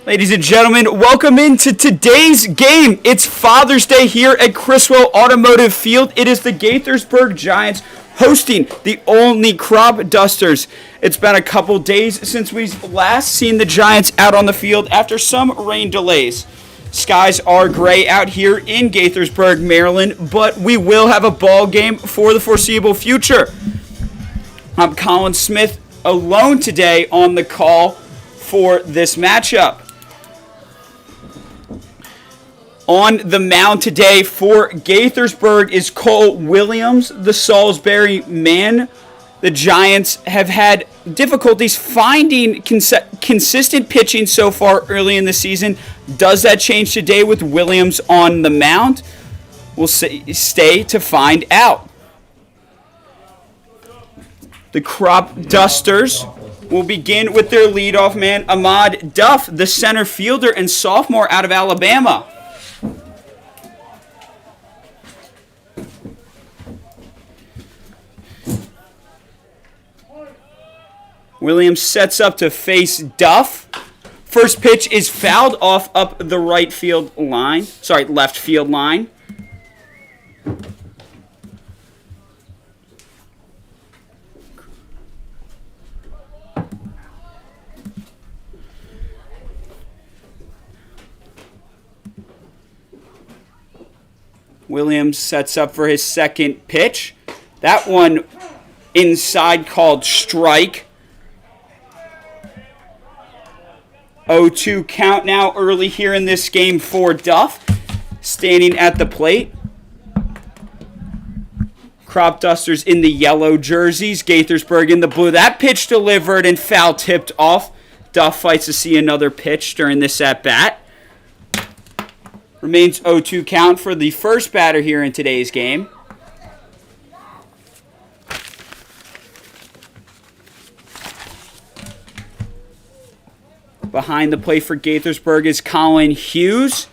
Ladies and gentlemen, welcome into today's game. It's Father's Day here at Criswell Automotive Field. It is the Gaithersburg Giants hosting the Olney Crop Dusters. It's been a couple days since we've last seen the Giants out on the field after some rain delays. Skies are gray out here in Gaithersburg, Maryland, but we will have a ball game for the foreseeable future. I'm Collin Smith alone today on the call for this matchup. On the mound today for Gaithersburg is Cole Williams, the Salisbury man. The Giants have had difficulties finding consistent pitching so far early in the season. Does that change today with Williams on the mound? We'll stay to find out. The Crop Dusters will begin with their leadoff man, Ahmad Duff, the center fielder and sophomore out of Alabama. Williams sets up to face Duff. First pitch is fouled off up the left field line. Williams sets up for his second pitch. That one inside, called strike. 0-2 count now early here in this game for Duff, standing at the plate. Crop Dusters in the yellow jerseys, Gaithersburg in the blue. That pitch delivered and foul tipped off. Duff fights to see another pitch during this at-bat. Remains 0-2 count for the first batter here in today's game. Behind the plate for Gaithersburg is Collin Hughes,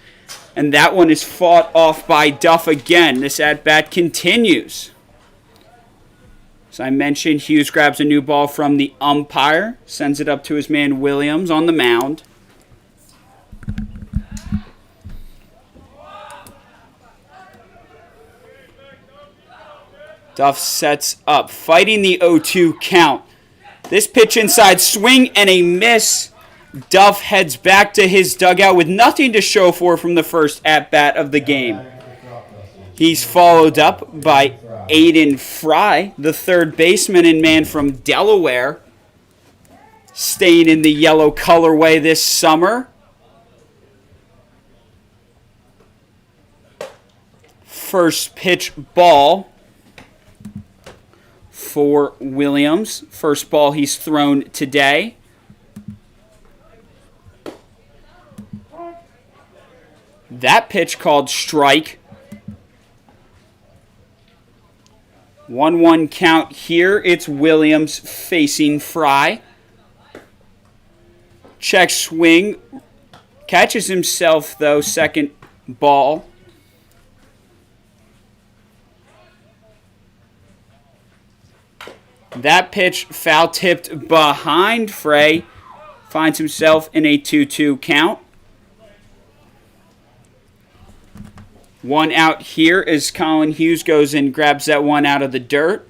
and that one is fought off by Duff again. This at-bat continues. As I mentioned, Hughes grabs a new ball from the umpire, sends it up to his man Williams on the mound. Duff sets up, fighting the 0-2 count. This pitch inside, swing and a miss. Duff heads back to his dugout with nothing to show for from the first at-bat of the game. He's followed up by Aiden Fry, the third baseman and man from Delaware, staying in the yellow colorway this summer. First pitch ball for Williams. First ball he's thrown today. That pitch called strike. 1-1 count here. It's Williams facing Fry. Check swing. Catches himself, though, second ball. That pitch foul tipped behind Frey. Finds himself in a 2-2 count. One out here as Collin Hughes goes and grabs that one out of the dirt.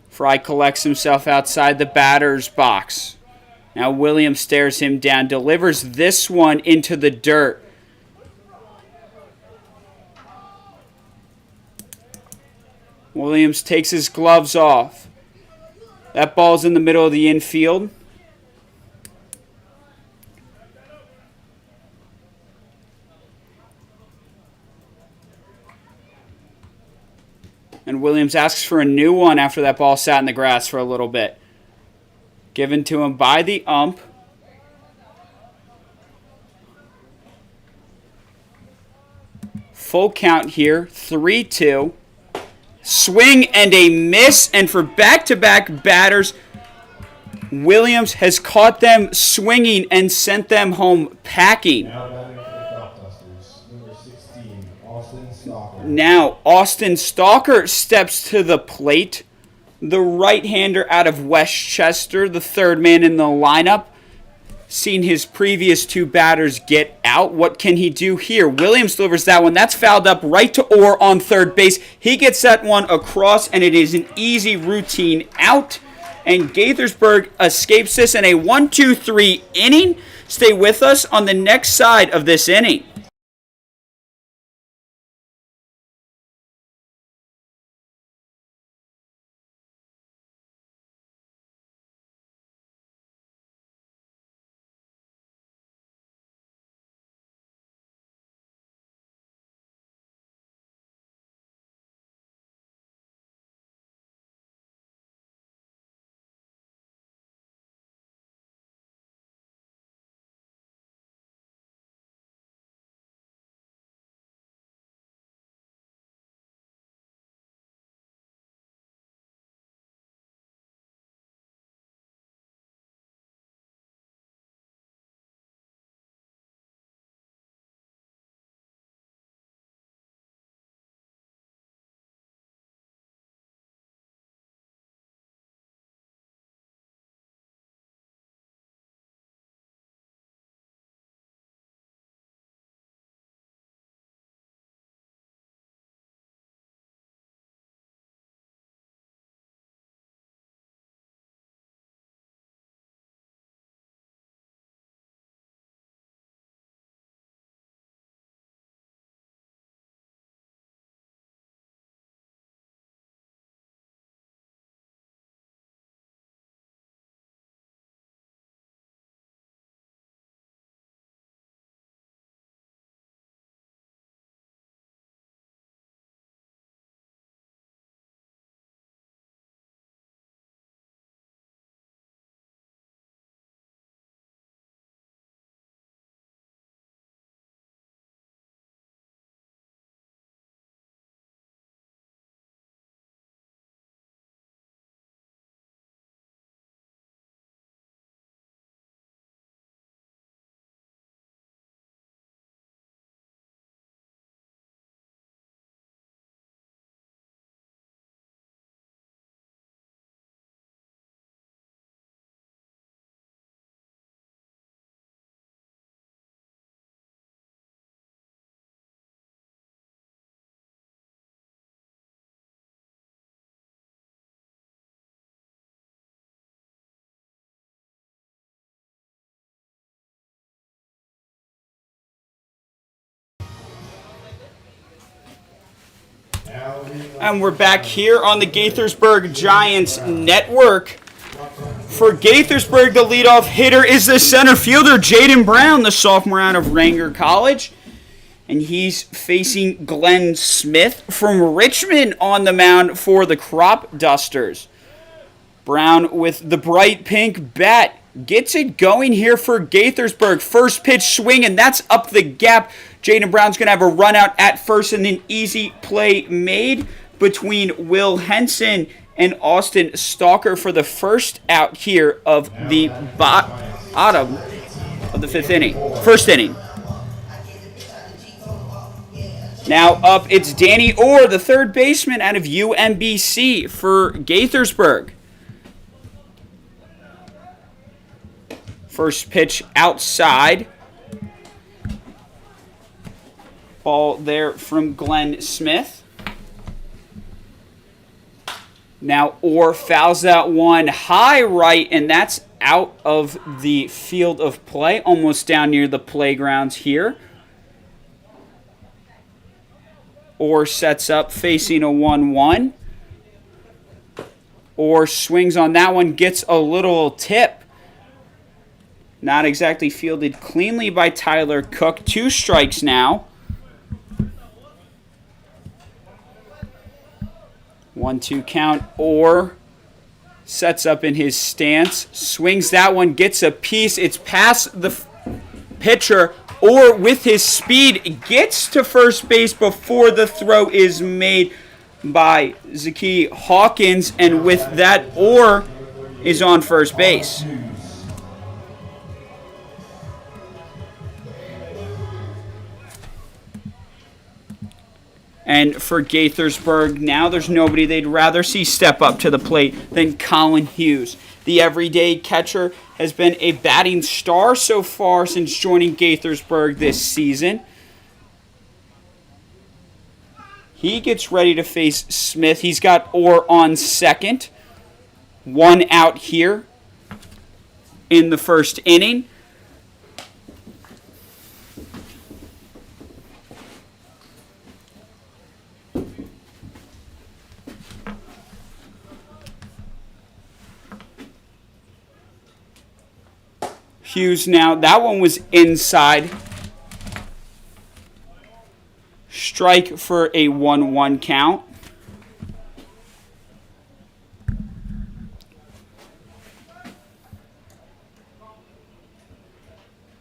Fry collects himself outside the batter's box. Now Williams stares him down, delivers this one into the dirt. Williams takes his gloves off. That ball's in the middle of the infield. And Williams asks for a new one after that ball sat in the grass for a little bit. Given to him by the ump. Full count here, 3-2. Swing and a miss, and for back-to-back batters, Williams has caught them swinging and sent them home packing. Now, Austin Stalker steps to the plate. The right-hander out of Westchester, the third man in the lineup. seen his previous two batters get out. What can he do here? Williams delivers that one. That's fouled up right to Orr on third base. He gets that one across, and it is an easy routine out. And Gaithersburg escapes this in a 1-2-3 inning. Stay with us on the next side of this inning. And we're back here on the Gaithersburg Giants network. For Gaithersburg, the leadoff hitter is the center fielder, Jaden Brown, the sophomore out of Ranger College. And he's facing Glenn Smith from Richmond on the mound for the Crop Dusters. Brown with the bright pink bat gets it going here for Gaithersburg. First pitch swing, and that's up the gap. Jaden Brown's going to have a run out at first and an easy play made between Will Henson and Austin Stalker for the first out here of the bottom of the first inning. Now up, it's Danny Orr, the third baseman out of UMBC for Gaithersburg. First pitch outside. Ball there from Glenn Smith. Now Orr fouls that one high right, and that's out of the field of play, almost down near the playgrounds here. Orr sets up facing a 1-1. Orr swings on that one, gets a little tip. Not exactly fielded cleanly by Tyler Cook. 2 strikes now. 1-2 count. Orr sets up in his stance. Swings that one, gets a piece. It's past the pitcher. Orr with his speed gets to first base before the throw is made by Zaki Hawkins. And with that, Orr is on first base. And for Gaithersburg, now there's nobody they'd rather see step up to the plate than Collin Hughes. The everyday catcher has been a batting star so far since joining Gaithersburg this season. He gets ready to face Smith. He's got Orr on second. 1 out here in the first inning. Hughes now, that one was inside. Strike for a 1-1 count.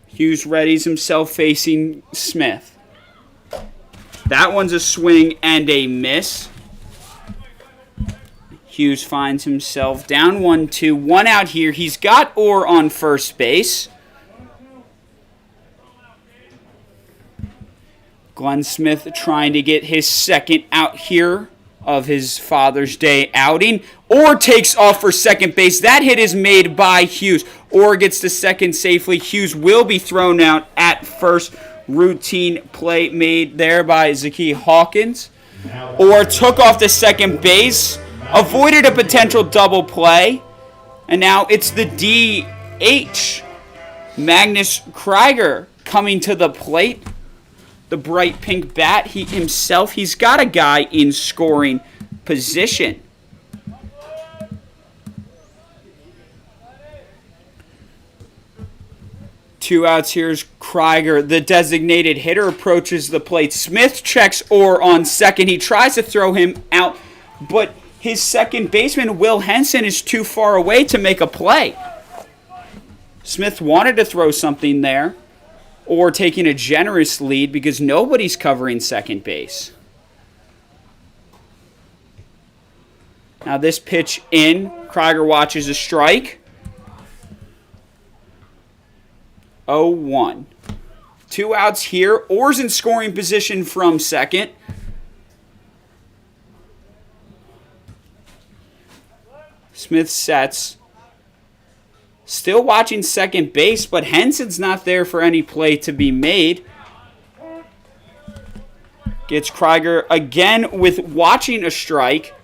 Hughes readies himself facing Smith. That one's a swing and a miss. Hughes finds himself down 1-2. 1 out here. He's got Orr on first base. Glenn Smith trying to get his second out here of his Father's Day outing. Orr takes off for second base. That hit is made by Hughes. Orr gets to second safely. Hughes will be thrown out at first. Routine play made there by Zaki Hawkins. Orr took off to second base. Avoided a potential double play. And now it's the DH. Magnus Krieger coming to the plate. The bright pink bat, he's got a guy in scoring position. Two outs, here's Krieger. The designated hitter approaches the plate. Smith checks Orr on second. He tries to throw him out, but his second baseman, Will Henson, is too far away to make a play. Smith wanted to throw something there, or taking a generous lead because nobody's covering second base. Now this pitch in, Krieger watches a strike. 0-1. 2 outs here. Orr's in scoring position from second. Smith sets. Still watching second base, but Henson's not there for any play to be made. Gets Krieger again with watching a strike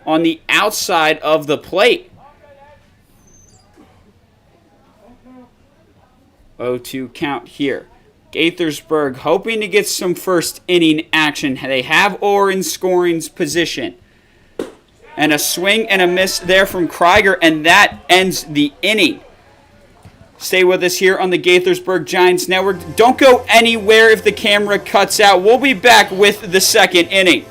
on the outside of the plate. 0-2 count here. Gaithersburg hoping to get some first inning action. They have Orr in scoring position. And a swing and a miss there from Krieger, and that ends the inning. Stay with us here on the Gaithersburg Giants Network. Don't go anywhere if the camera cuts out. We'll be back with the second inning.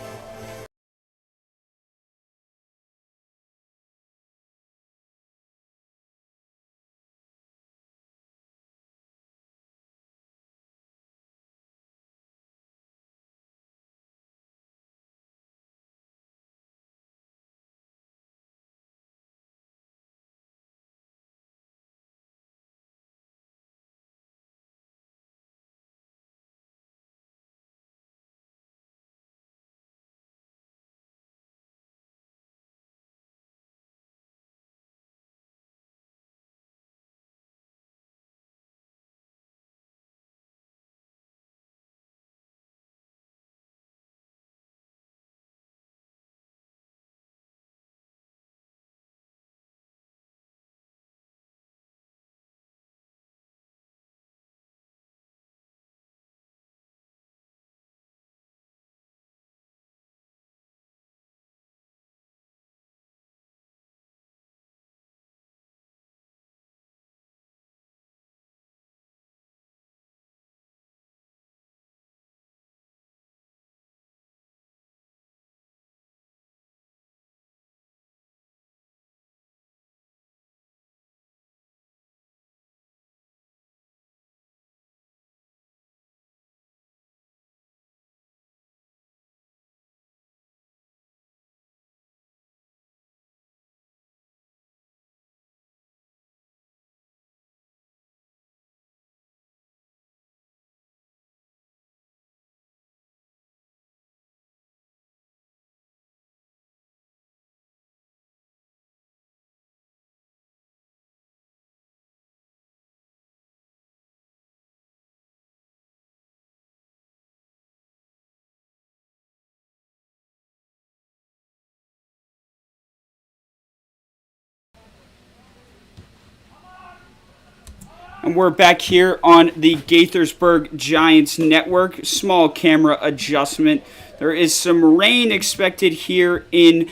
And we're back here on the Gaithersburg Giants Network. Small camera adjustment. There is some rain expected here in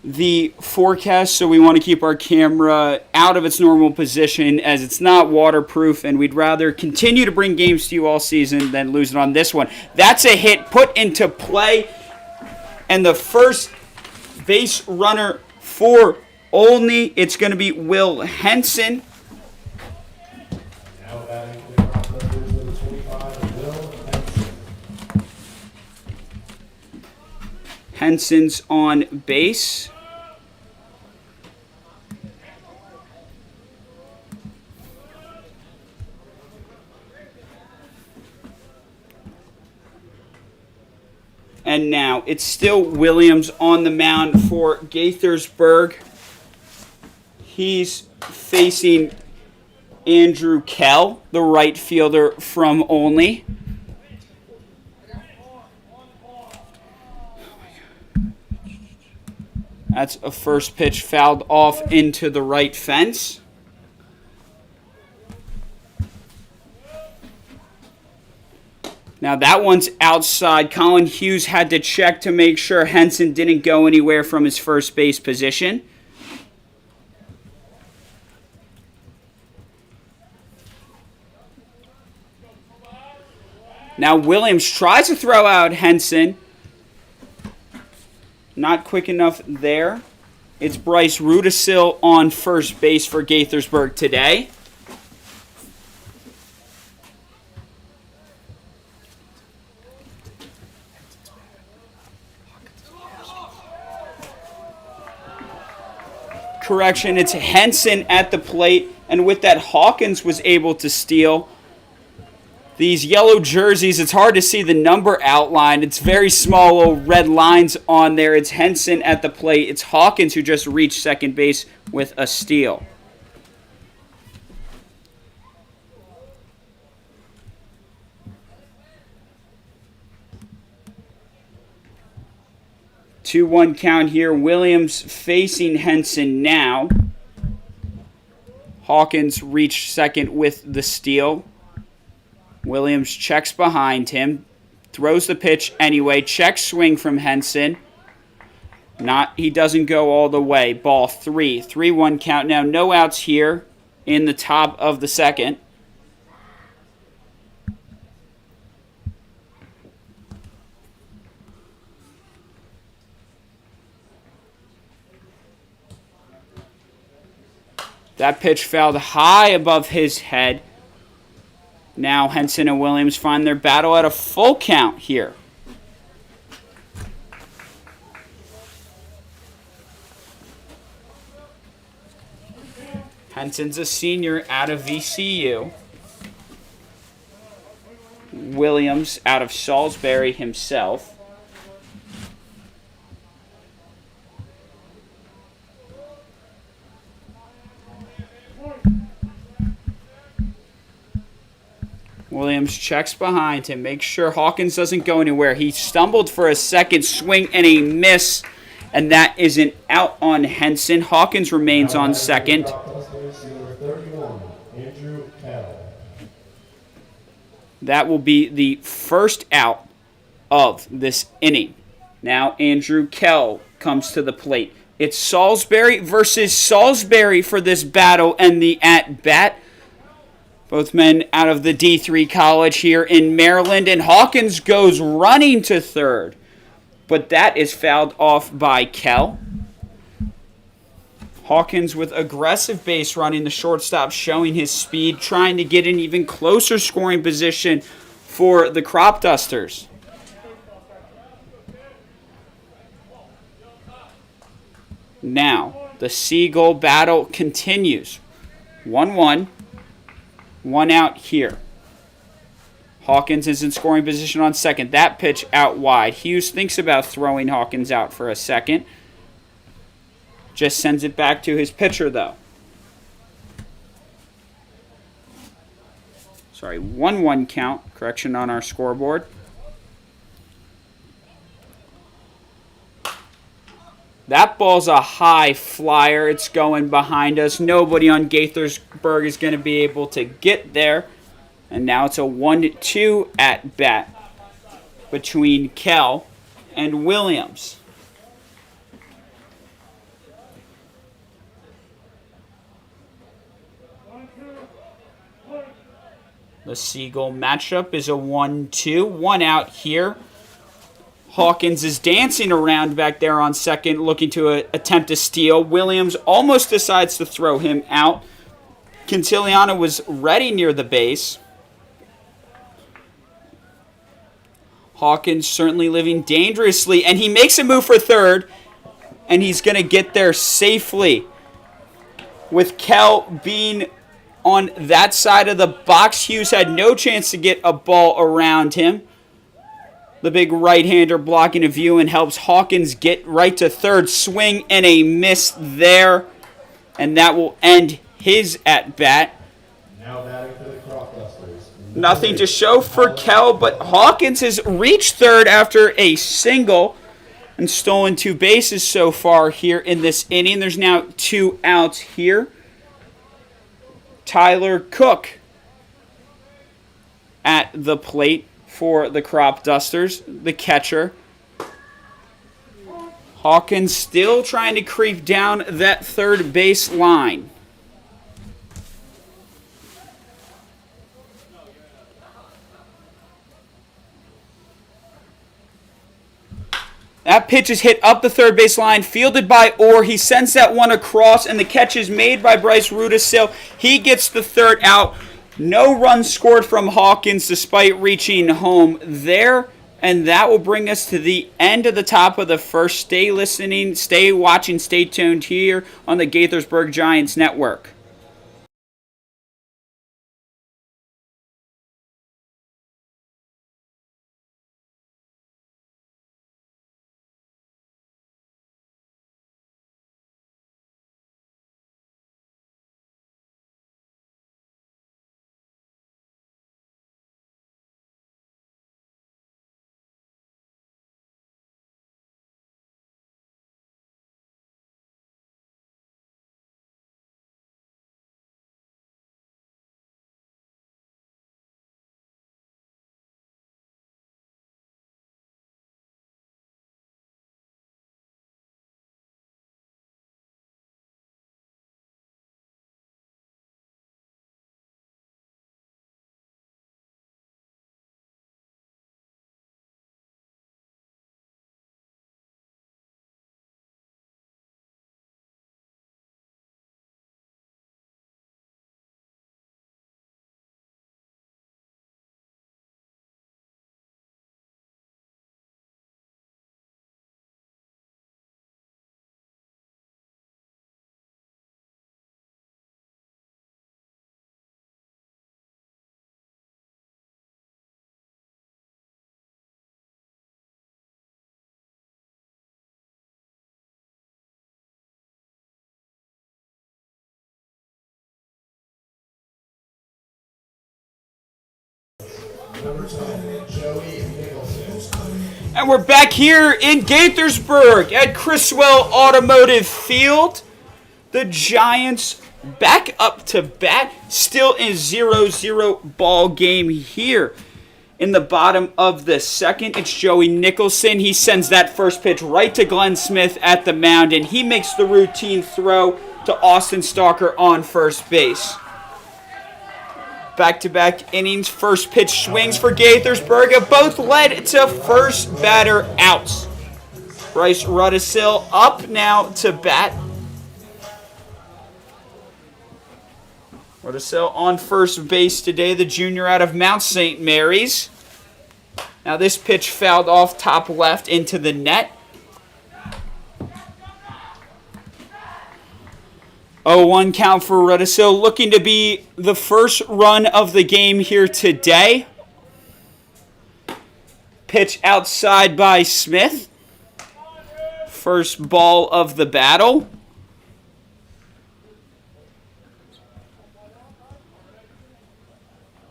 the forecast, so we want to keep our camera out of its normal position as it's not waterproof, and we'd rather continue to bring games to you all season than lose it on this one. That's a hit put into play, and the first base runner for Olney, it's going to be Will Henson. Henson's on base. And now it's still Williams on the mound for Gaithersburg. He's facing Andrew Kell, the right fielder from Olney. That's a first pitch fouled off into the right fence. Now that one's outside. Collin Hughes had to check to make sure Henson didn't go anywhere from his first base position. Now Williams tries to throw out Henson. Not quick enough there. It's Bryce Rudisil on first base for Gaithersburg today. Correction, it's Henson at the plate, and with that Hawkins was able to steal. These yellow jerseys, it's hard to see the number outline. It's very small little red lines on there. It's Henson at the plate. It's Hawkins who just reached second base with a steal. 2-1 count here. Williams facing Henson now. Hawkins reached second with the steal. Williams checks behind him, throws the pitch anyway, checks swing from Henson. He doesn't go all the way. Ball 3, 3-1 count now. No outs here in the top of the second. That pitch fouled high above his head. Now Henson and Williams find their battle at a full count here. Henson's a senior out of VCU. Williams out of Salisbury himself. Williams checks behind him, makes sure Hawkins doesn't go anywhere. He stumbled for a second swing and a miss, and that is an out on Henson. Hawkins remains on second. That will be the first out of this inning. Now Andrew Kell comes to the plate. It's Salisbury versus Salisbury for this battle and the at-bat. Both men out of the D3 college here in Maryland, and Hawkins goes running to third. But that is fouled off by Kell. Hawkins with aggressive base running, the shortstop showing his speed, trying to get an even closer scoring position for the Crop Dusters. Now, the Seagull battle continues. 1-1. One out here. Hawkins is in scoring position on second. That pitch out wide. Hughes thinks about throwing Hawkins out for a second. Just sends it back to his pitcher, though. Sorry, 1-1 count. Correction on our scoreboard. That ball's a high flyer. It's going behind us. Nobody on Gaithersburg is going to be able to get there. And now it's a 1-2 at bat between Kell and Williams. The Seagull matchup is a 1-2. 1 out here. Hawkins is dancing around back there on second, looking to attempt a steal. Williams almost decides to throw him out. Quintiliano was ready near the base. Hawkins certainly living dangerously, and he makes a move for third, and he's going to get there safely. With Kell being on that side of the box, Hughes had no chance to get a ball around him. The big right-hander blocking a view and helps Hawkins get right to third. Swing and a miss there. And that will end his at-bat. Now batting for the Cropdusters. Nothing to show for Kell, but Hawkins has reached third after a single and stolen 2 bases so far here in this inning. There's now 2 outs here. Tyler Cook at the plate for the Crop Dusters, the catcher. Hawkins still trying to creep down that third base line. That pitch is hit up the third base line, fielded by Orr. He sends that one across, and the catch is made by Bryce Rudisil. He gets the third out. No runs scored from Hawkins despite reaching home there. And that will bring us to the end of the top of the first. Stay listening, stay watching, stay tuned here on the Gaithersburg Giants Network. And we're back here in Gaithersburg at Criswell Automotive Field. The Giants back up to bat, still in 0-0 ball game here. In the bottom of the second, it's Joey Nicholson. He sends that first pitch right to Glenn Smith at the mound, and he makes the routine throw to Austin Stalker on first base. Back-to-back innings, first pitch swings for Gaithersburg have both led to first batter outs. Bryce Rudisil up now to bat. Rudisil on first base today, the junior out of Mount St. Mary's. Now this pitch fouled off top left into the net. 0-1 count for Rudisil, looking to be the first run of the game here today. Pitch outside by Smith. First ball of the battle.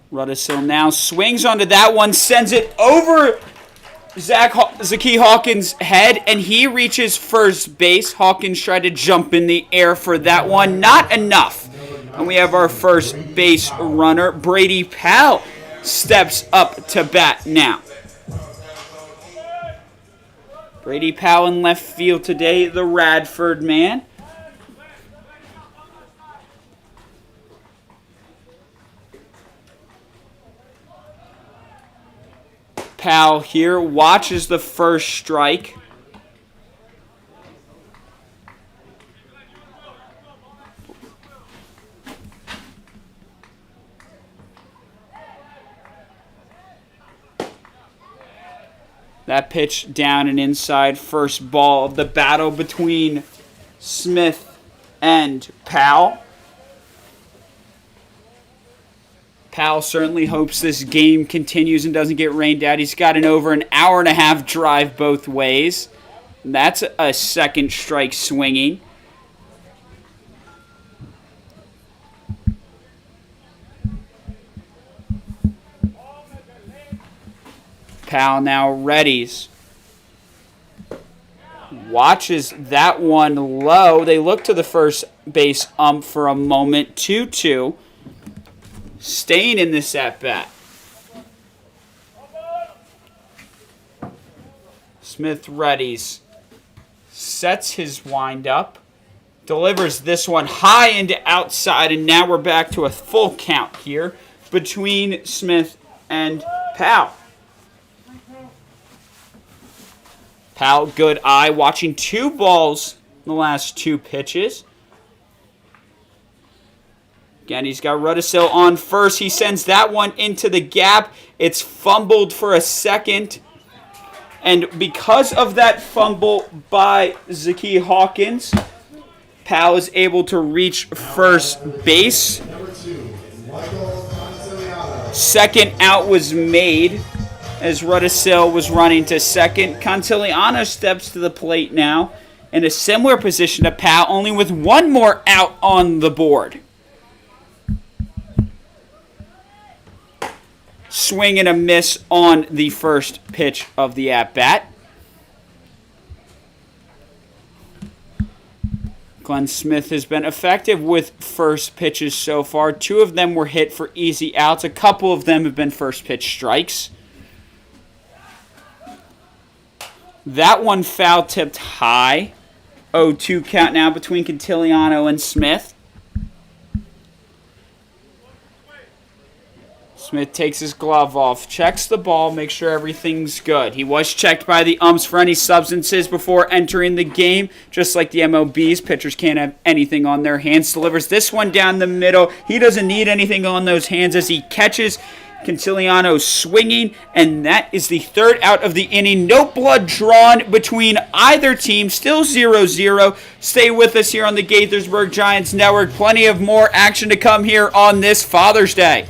Rudisil now swings onto that one, sends it over Zaki Hawkins' head, and he reaches first base. Hawkins tried to jump in the air for that one. Not enough. And we have our first base runner. Brady Powell steps up to bat now. Brady Powell in left field today, the Radford man. Powell here watches the first strike. That pitch down and inside, first ball of the battle between Smith and Powell. Powell certainly hopes this game continues and doesn't get rained out. He's got an over an hour and a half drive both ways. That's a second strike swinging. Powell now readies. Watches that one low. They look to the first base ump for a moment. 2-2. Staying in this at-bat. Smith readies. Sets his wind-up. Delivers this one high into outside, and now we're back to a full count here between Smith and Powell. Powell, good eye, watching two balls in the last two pitches. Again, he's got Rudisil on first. He sends that one into the gap. It's fumbled for a second. And because of that fumble by Zaki Hawkins, Powell is able to reach first base. Second out was made as Rudisil was running to second. Cantillano steps to the plate now in a similar position to Powell, only with one more out on the board. Swing and a miss on the first pitch of the at-bat. Glenn Smith has been effective with first pitches so far. Two of them were hit for easy outs. A couple of them have been first pitch strikes. That one foul tipped high. 0-2 count now between Cantillano and Smith. Smith takes his glove off, checks the ball, makes sure everything's good. He was checked by the umps for any substances before entering the game. Just like the MLBs, pitchers can't have anything on their hands. Delivers this one down the middle. He doesn't need anything on those hands as he catches Cantillano swinging, and that is the third out of the inning. No blood drawn between either team. Still 0-0. Stay with us here on the Gaithersburg Giants Network. Plenty of more action to come here on this Father's Day.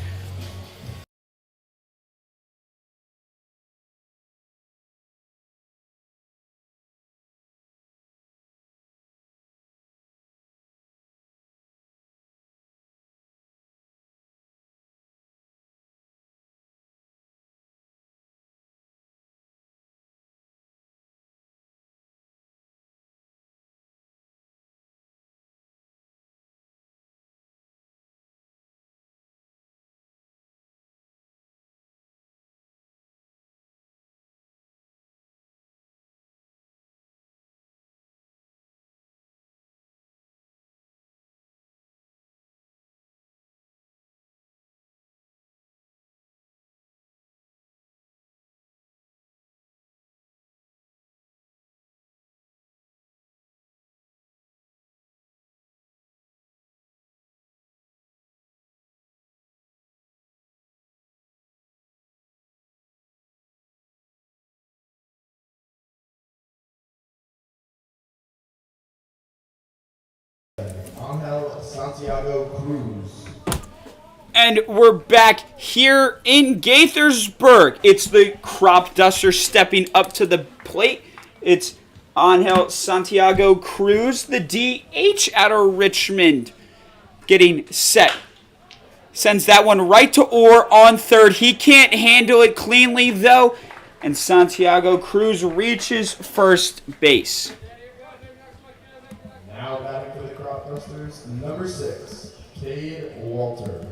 Santiago Cruz. And we're back here in Gaithersburg. It's the crop duster stepping up to the plate. It's Angel Santiago Cruz, the DH out of Richmond, getting set. Sends that one right to Orr on third. He can't handle it cleanly, though. And Santiago Cruz reaches first base. Now batting for the Crop Dusters, number 6, Cade Walter.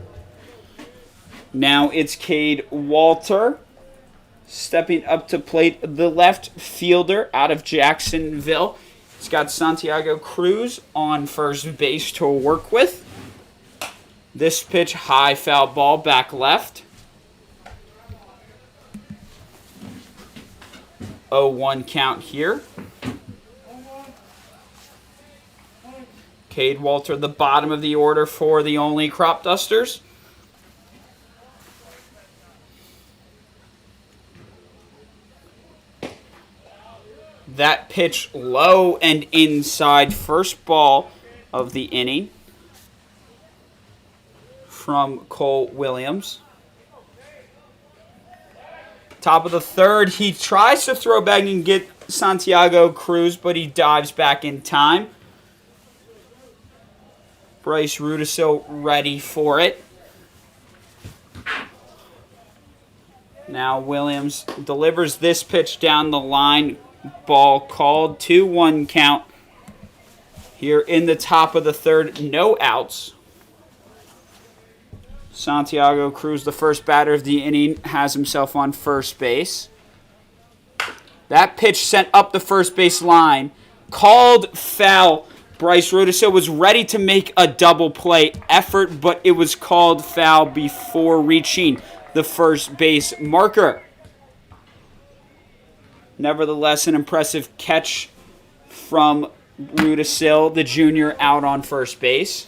Now it's Cade Walter stepping up to plate, the left fielder out of Jacksonville. He's got Santiago Cruz on first base to work with. This pitch, high foul ball, back left. 0-1 count here. Cade Walter, the bottom of the order for the Olney Crop Dusters. That pitch low and inside, first ball of the inning from Cole Williams. Top of the third, he tries to throw back and get Santiago Cruz, but he dives back in time. Bryce Rudisil ready for it. Now Williams delivers this pitch down the line. Ball called, 2-1 count. Here in the top of the third, no outs. Santiago Cruz, the first batter of the inning, has himself on first base. That pitch sent up the first base line. Called foul. Bryce Rudisil was ready to make a double play effort, but it was called foul before reaching the first base marker. Nevertheless, an impressive catch from Rudisil, the junior, out on first base.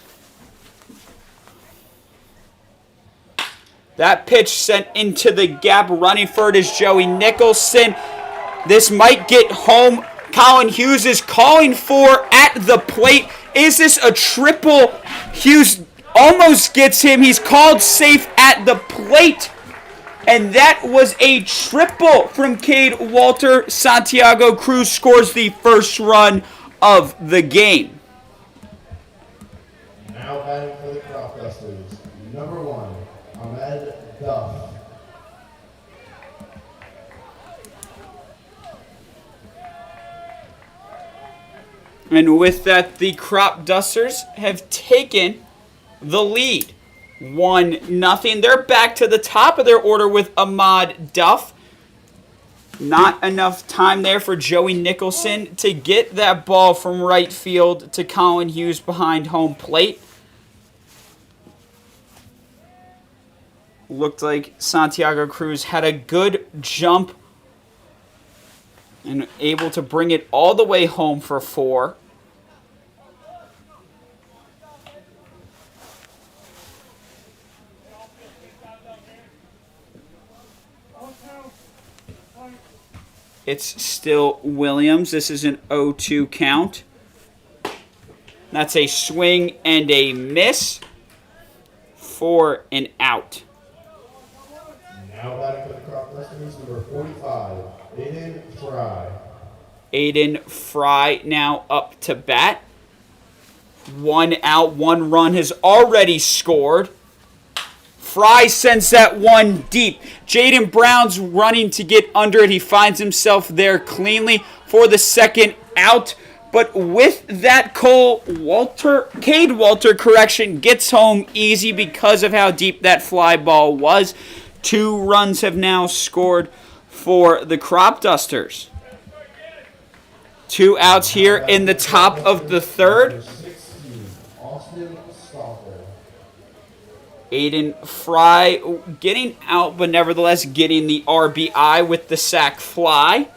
That pitch sent into the gap. Running for it is Joey Nicholson. This might get home. Collin Hughes is calling for at the plate. Is this a triple? Hughes almost gets him. He's called safe at the plate. And that was a triple from Cade Walter. Santiago Cruz scores the first run of the game. Now batting for the Crop Dusters, number 1, Ahmed Duff. And with that, the Crop Dusters have taken the lead. 1-0. They're back to the top of their order with Ahmad Duff. Not enough time there for Joey Nicholson to get that ball from right field to Collin Hughes behind home plate. Looked like Santiago Cruz had a good jump and able to bring it all the way home for 4. It's still Williams. This is an 0-2 count. That's a swing and a miss for an out. Now batting for the Crop Dusters, number 45, Aiden Fry. Aiden Fry now up to bat. 1 out, 1 run has already scored. Fry sends that one deep. Jaden Brown's running to get under it. He finds himself there cleanly for the second out. But with that, Cade Walter, gets home easy because of how deep that fly ball was. 2 runs have now scored for the Crop Dusters. 2 outs here in the top of the third. Aiden Fry getting out, but nevertheless getting the RBI with the sac fly.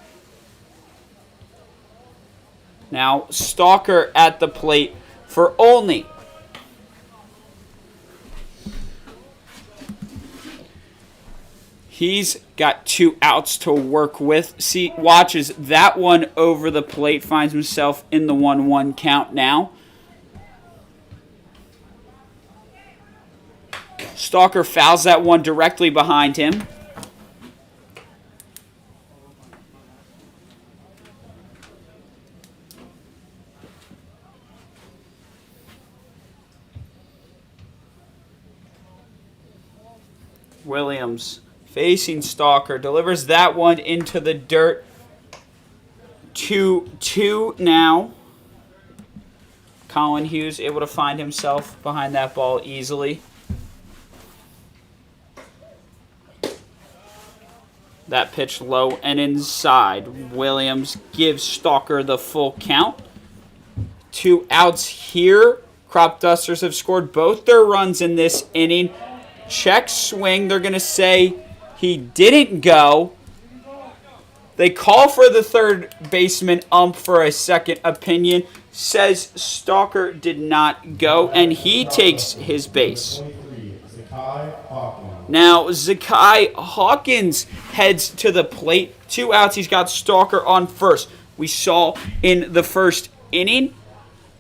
Now Stalker at the plate for Olney. He's got 2 outs to work with. Watches that one over the plate, finds himself in the 1-1 count now. Stalker fouls that one directly behind him. Williams Facing Stalker. Delivers that one into the dirt. 2-2 now. Collin Hughes able to find himself behind that ball easily. That pitch low and inside. Williams gives Stalker the full count. 2 outs here. Crop Dusters have scored both their runs in this inning. Check swing. They're going to say he didn't go. They call for the third baseman ump for a second opinion. Says Stalker did not go, and he takes his base. Now, Zakai Hawkins heads to the plate. 2 outs. He's got Stalker on first. We saw in the first inning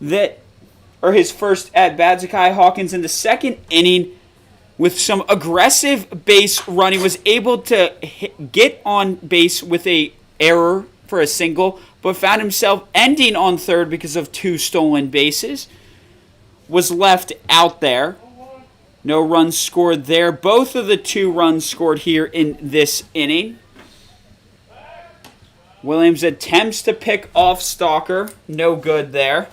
his first at-bat, Zakai Hawkins in the second inning with some aggressive base running, was able to get on base with a error for a single, but found himself ending on third because of 2 stolen bases. Was left out there. No runs scored there. Both of the 2 runs scored here in this inning. Williams attempts to pick off Stalker. No good there.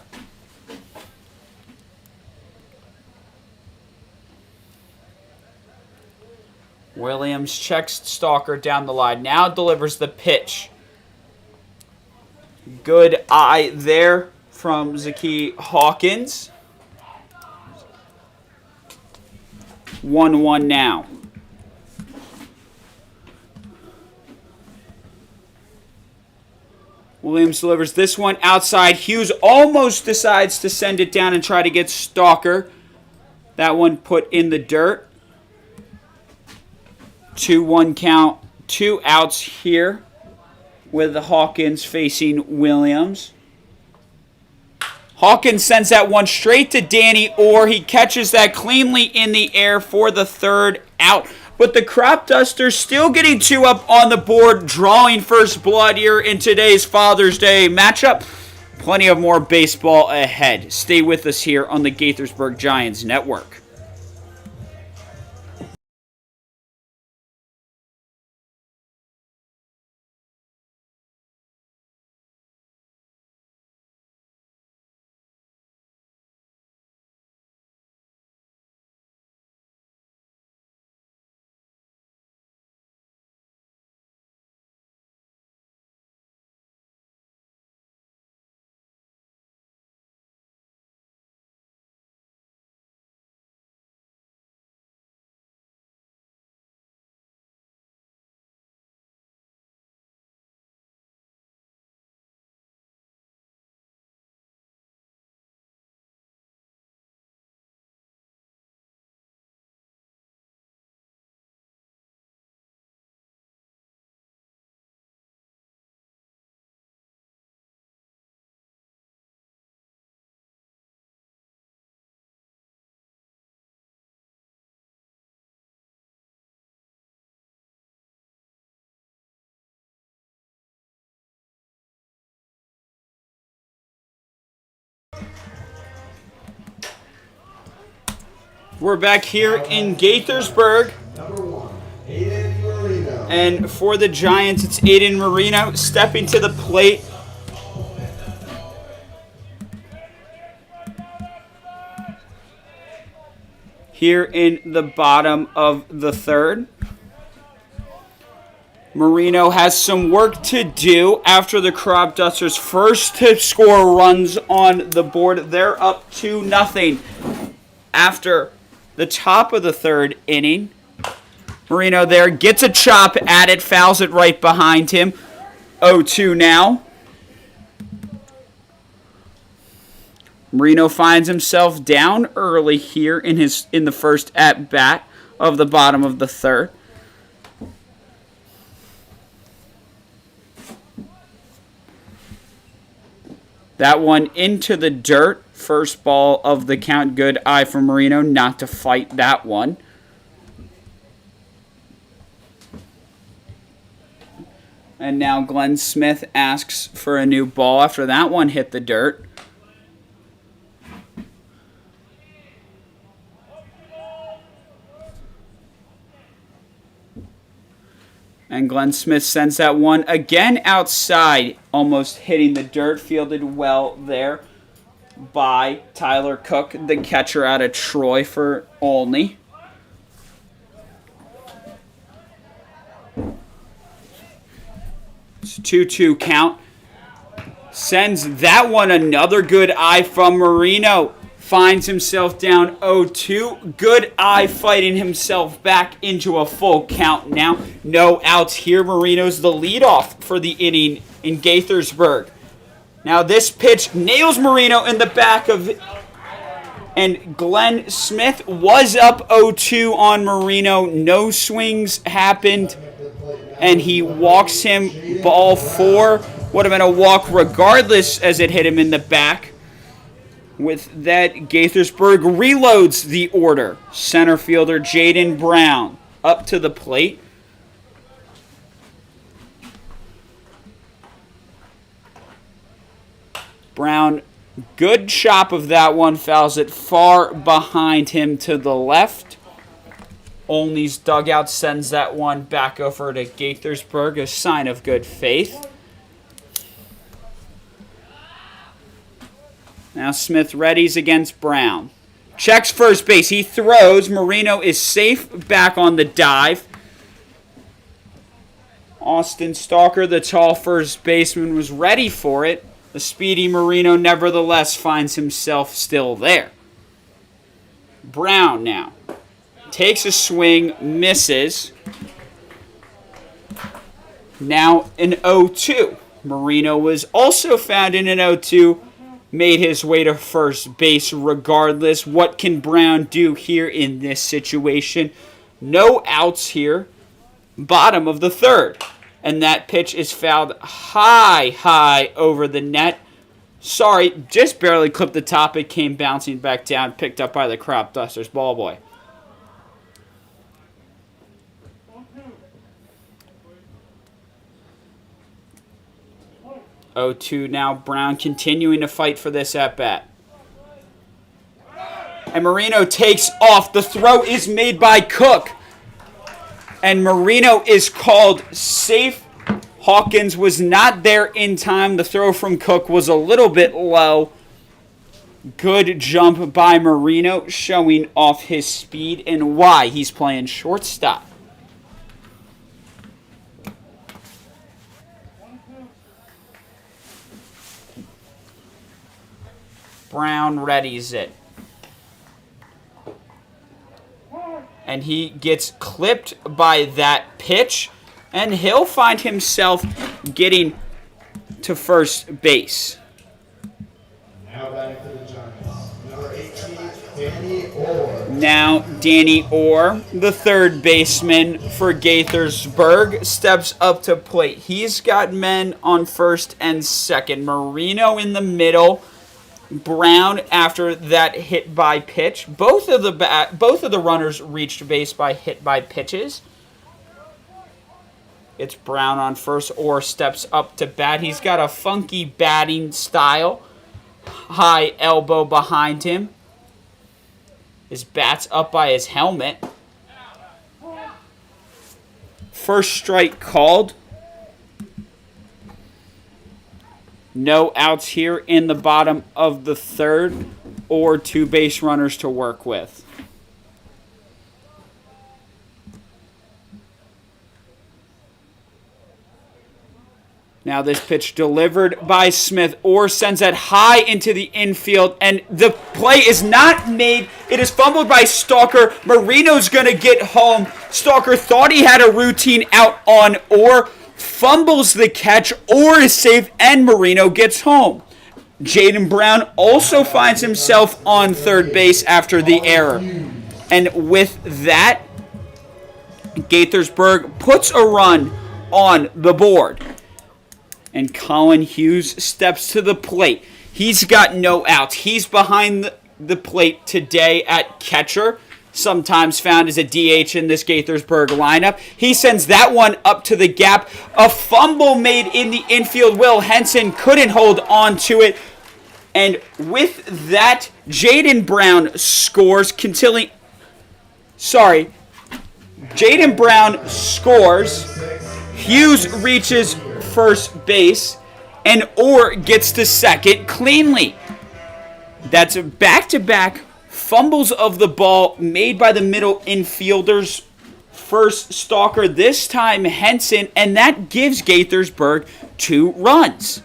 Williams checks Stalker down the line. Now delivers the pitch. Good eye there from Zakai Hawkins. 1-1 now. Williams delivers this one outside. Hughes almost decides to send it down and try to get Stalker. That one put in the dirt. 2-1 count. 2 outs here with the Hawkins facing Williams. Hawkins sends that one straight to Danny Orr. He catches that cleanly in the air for the third out. But the Crop Dusters still getting 2 up on the board, drawing first blood here in today's Father's Day matchup. Plenty of more baseball ahead. Stay with us here on the Gaithersburg Giants Network. We're back here in Gaithersburg. And for the Giants, it's Aiden Marino stepping to the plate. Here in the bottom of the third. Marino has some work to do after the Crop Dusters first to score runs on the board. They're up 2-0 after the top of the third inning. Marino there gets a chop at it, fouls it right behind him. 0-2 now. Marino finds himself down early here in the first at bat of the bottom of the third. That one into the dirt. First ball of the count. Good eye for Marino not to fight that one. And now Glenn Smith asks for a new ball after that one hit the dirt. And Glenn Smith sends that one again outside, almost hitting the dirt. Fielded well there by Tyler Cook, the catcher out of Troy for Olney. It's a 2-2 count. Sends that one another good eye from Marino. Finds himself down 0-2. Good eye fighting himself back into a full count now. No outs here. Marino's the leadoff for the inning in Gaithersburg. Now this pitch nails Marino in the back of it. And Glenn Smith was up 0-2 on Marino. No swings happened. And he walks him. Ball 4. Would have been a walk regardless as it hit him in the back. With that, Gaithersburg reloads the order. Center fielder Jaden Brown up to the plate. Brown, good chop of that one, fouls it far behind him to the left. Olney's dugout sends that one back over to Gaithersburg, a sign of good faith. Now Smith readies against Brown. Checks first base. He throws. Marino is safe back on the dive. Austin Stalker, the tall first baseman, was ready for it. The speedy Marino nevertheless finds himself still there. Brown now takes a swing, misses. Now an 0-2. Marino was also found in an 0-2. Made his way to first base regardless. What can Brown do here in this situation? No outs here. Bottom of the third. And that pitch is fouled high over the net. Sorry, just barely clipped the top. It came bouncing back down, picked up by the Crop Dusters ball boy. Oh, 2 now. Brown continuing to fight for this at-bat. And Marino takes off. The throw is made by Cook. And Marino is called safe. Hawkins was not there in time. The throw from Cook was a little bit low. Good jump by Marino, showing off his speed and why he's playing shortstop. Brown readies it. And he gets clipped by that pitch. And he'll find himself getting to first base. Now batting for the Giants, number 18, Danny Orr. Now Danny Orr, the third baseman for Gaithersburg, steps up to plate. He's got men on first and second. Marino in the middle. Brown after that hit by pitch. Both of the runners reached base by hit by pitches. It's Brown on first. Orr steps up to bat. He's got a funky batting style. High elbow behind him. His bat's up by his helmet. First strike called. No outs here in the bottom of the third, or 2 base runners to work with. Now this pitch delivered by Smith. Orr sends that high into the infield, and the play is not made. It is fumbled by Stalker. Marino's going to get home. Stalker thought he had a routine out on Orr. Fumbles the catch. Orr is safe, and Marino gets home. Jaden Brown also finds himself on third base after the error. And with that, Gaithersburg puts a run on the board. And Collin Hughes steps to the plate. He's got no outs. He's behind the plate today at catcher, sometimes found as a DH in this Gaithersburg lineup. He sends that one up to the gap. A fumble made in the infield. Will Henson couldn't hold on to it. And with that, Jaden Brown scores. Jaden Brown scores. Hughes reaches first base, and Orr gets to second cleanly. That's back-to-back fumbles of the ball made by the middle infielders. First stalker, this time Henson, and that gives Gaithersburg 2 runs.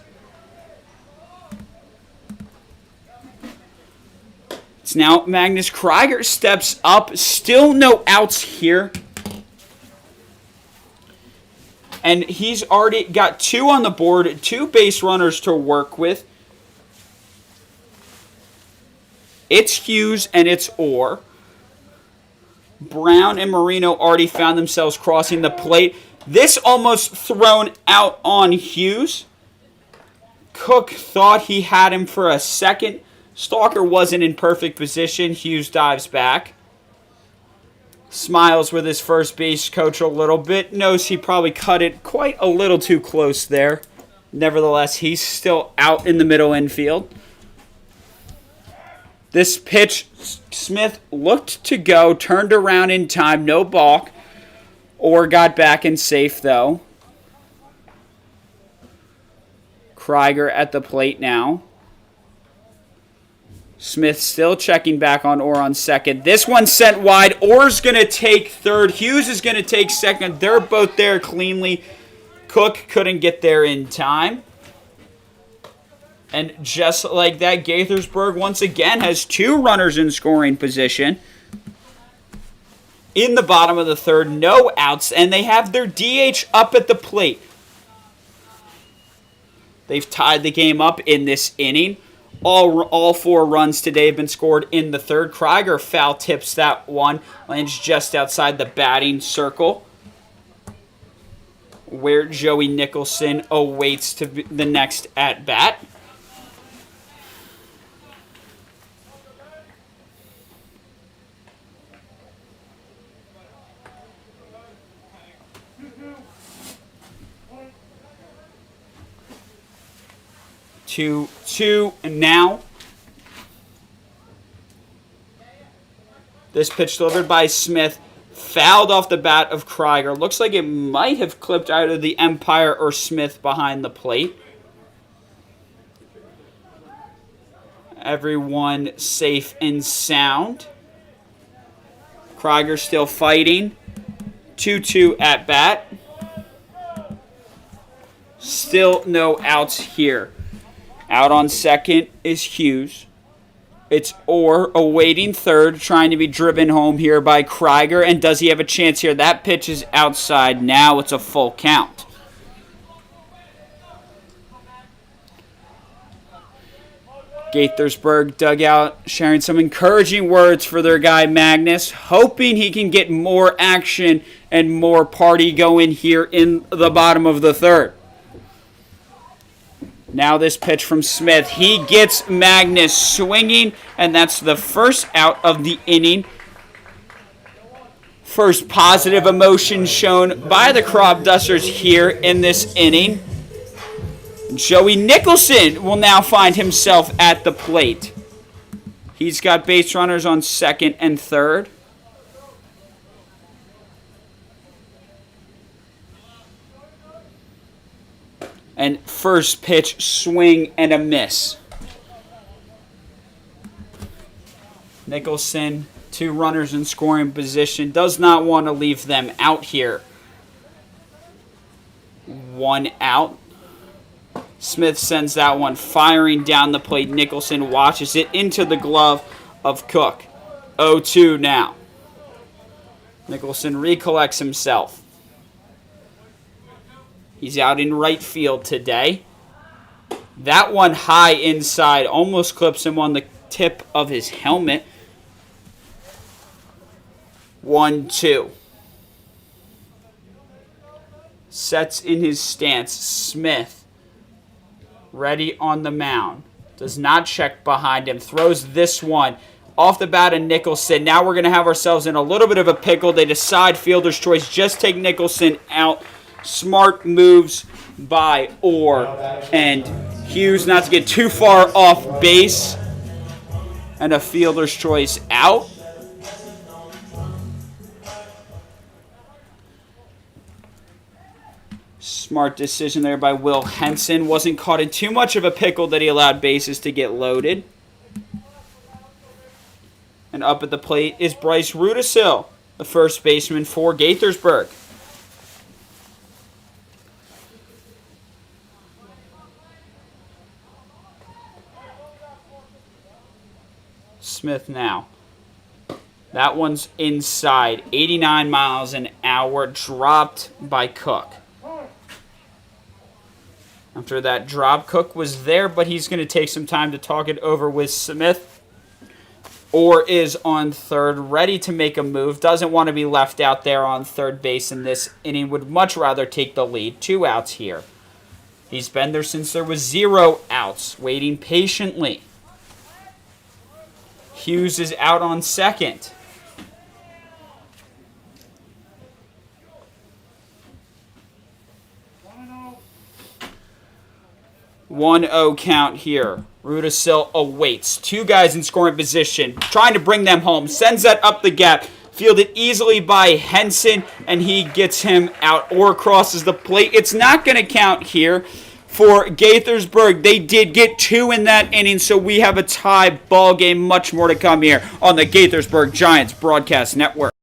It's now Magnus Krieger steps up. Still no outs here. And he's already got 2 on the board, 2 base runners to work with. It's Hughes and it's Orr. Brown and Marino already found themselves crossing the plate. This almost thrown out on Hughes. Cook thought he had him for a second. Stalker wasn't in perfect position. Hughes dives back. Smiles with his first base coach a little bit. Knows he probably cut it quite a little too close there. Nevertheless, he's still out in the middle infield. This pitch, Smith looked to go, turned around in time, no balk. Orr got back in safe, though. Krieger at the plate now. Smith still checking back on Orr on second. This one sent wide. Orr's going to take third. Hughes is going to take second. They're both there cleanly. Cook couldn't get there in time. And just like that, Gaithersburg once again has 2 runners in scoring position. In the bottom of the third, no outs, and they have their DH up at the plate. They've tied the game up in this inning. All 4 runs today have been scored in the third. Krieger foul tips that one. Lands just outside the batting circle, where Joey Nicholson awaits to the next at-bat. Two now. This pitch delivered by Smith, fouled off the bat of Krieger. Looks like it might have clipped either the umpire or Smith behind the plate. Everyone safe and sound. Krieger still fighting. 2-2 at bat. Still no outs here. Out on second is Hughes. It's Orr awaiting third, trying to be driven home here by Krieger. And does he have a chance here? That pitch is outside. Now it's a full count. Gaithersburg dugout sharing some encouraging words for their guy Magnus, hoping he can get more action and more party going here in the bottom of the third. Now this pitch from Smith. He gets Magnus swinging, and that's the first out of the inning. First positive emotion shown by the Crop Dusters here in this inning. Joey Nicholson will now find himself at the plate. He's got base runners on second and third. And first pitch, swing and a miss. Nicholson, 2 runners in scoring position, does not want to leave them out here. 1 out. Smith sends that one firing down the plate. Nicholson watches it into the glove of Cook. 0-2 now. Nicholson recollects himself. He's out in right field today. That one high inside almost clips him on the tip of his helmet. 1-2. Sets in his stance. Smith ready on the mound. Does not check behind him. Throws this one off the bat of Nicholson. Now we're going to have ourselves in a little bit of a pickle. They decide fielder's choice. Just take Nicholson out. Smart moves by Orr and Hughes not to get too far off base. And a fielder's choice out. Smart decision there by Will Henson. Wasn't caught in too much of a pickle that he allowed bases to get loaded. And up at the plate is Bryce Rudisil, the first baseman for Gaithersburg. Smith now. That one's inside. 89 miles an hour, dropped by Cook. After that drop, Cook was there, but he's going to take some time to talk it over with Smith. Or is on third, ready to make a move. Doesn't want to be left out there on third base in this inning. Would much rather take the lead. 2 outs here. He's been there since there was 0 outs, waiting patiently. Hughes is out on second. 1-0 count here. Rudisil awaits. 2 guys in scoring position, trying to bring them home. Sends that up the gap. Fielded easily by Henson, and he gets him out or crosses the plate. It's not going to count here for Gaithersburg. They did get 2 in that inning, so we have a tie ball game. Much more to come here on the Gaithersburg Giants Broadcast Network.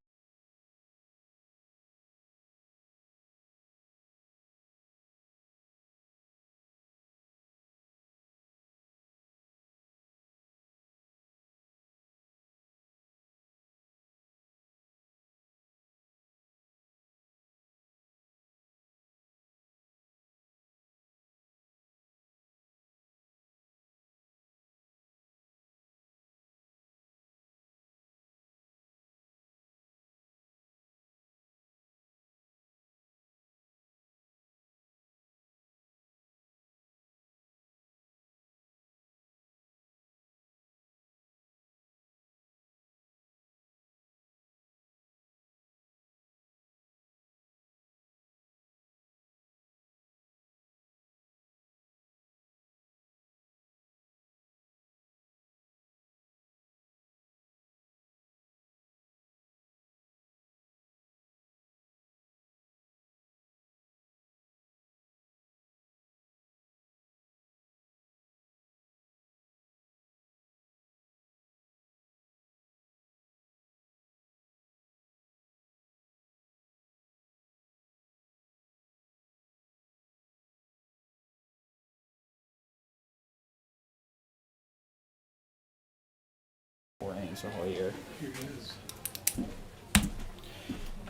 The whole year.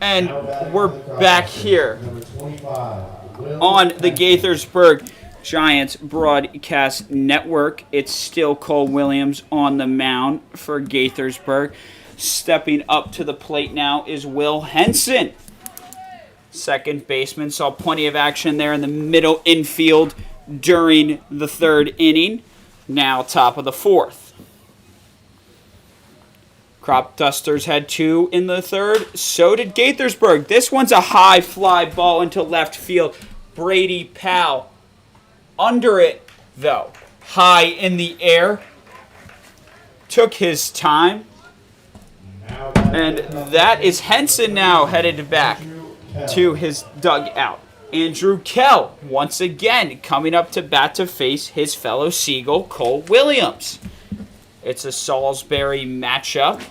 And we're back here on the Gaithersburg Giants Broadcast Network. It's still Cole Williams on the mound for Gaithersburg. Stepping up to the plate now is Will Henson. Second baseman. Saw plenty of action there in the middle infield during the 3rd inning. Now top of the 4th. Crop Dusters had 2 in the 3rd. So did Gaithersburg. This one's a high fly ball into left field. Brady Powell under it, though. High in the air. Took his time. And that is Henson now headed back to his dugout. Andrew Kell, once again, coming up to bat to face his fellow Seagull, Cole Williams. It's a Salisbury matchup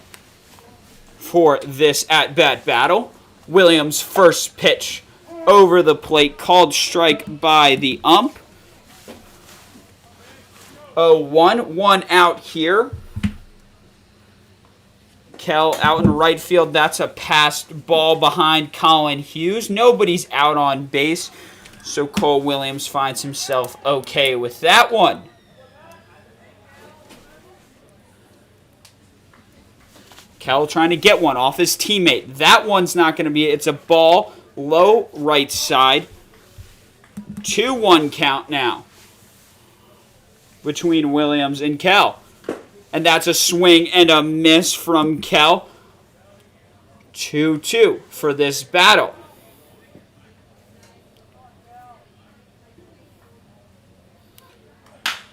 for this at-bat battle. Williams' first pitch over the plate, called strike by the ump. 0-1, 1 out here. Kell out in right field. That's a passed ball behind Collin Hughes. Nobody's out on base, so Cole Williams finds himself okay with that one. Kell trying to get one off his teammate. That one's not going to be it. It's a ball, low right side. 2-1 count now between Williams and Kell. And that's a swing and a miss from Kell. 2-2 for this battle.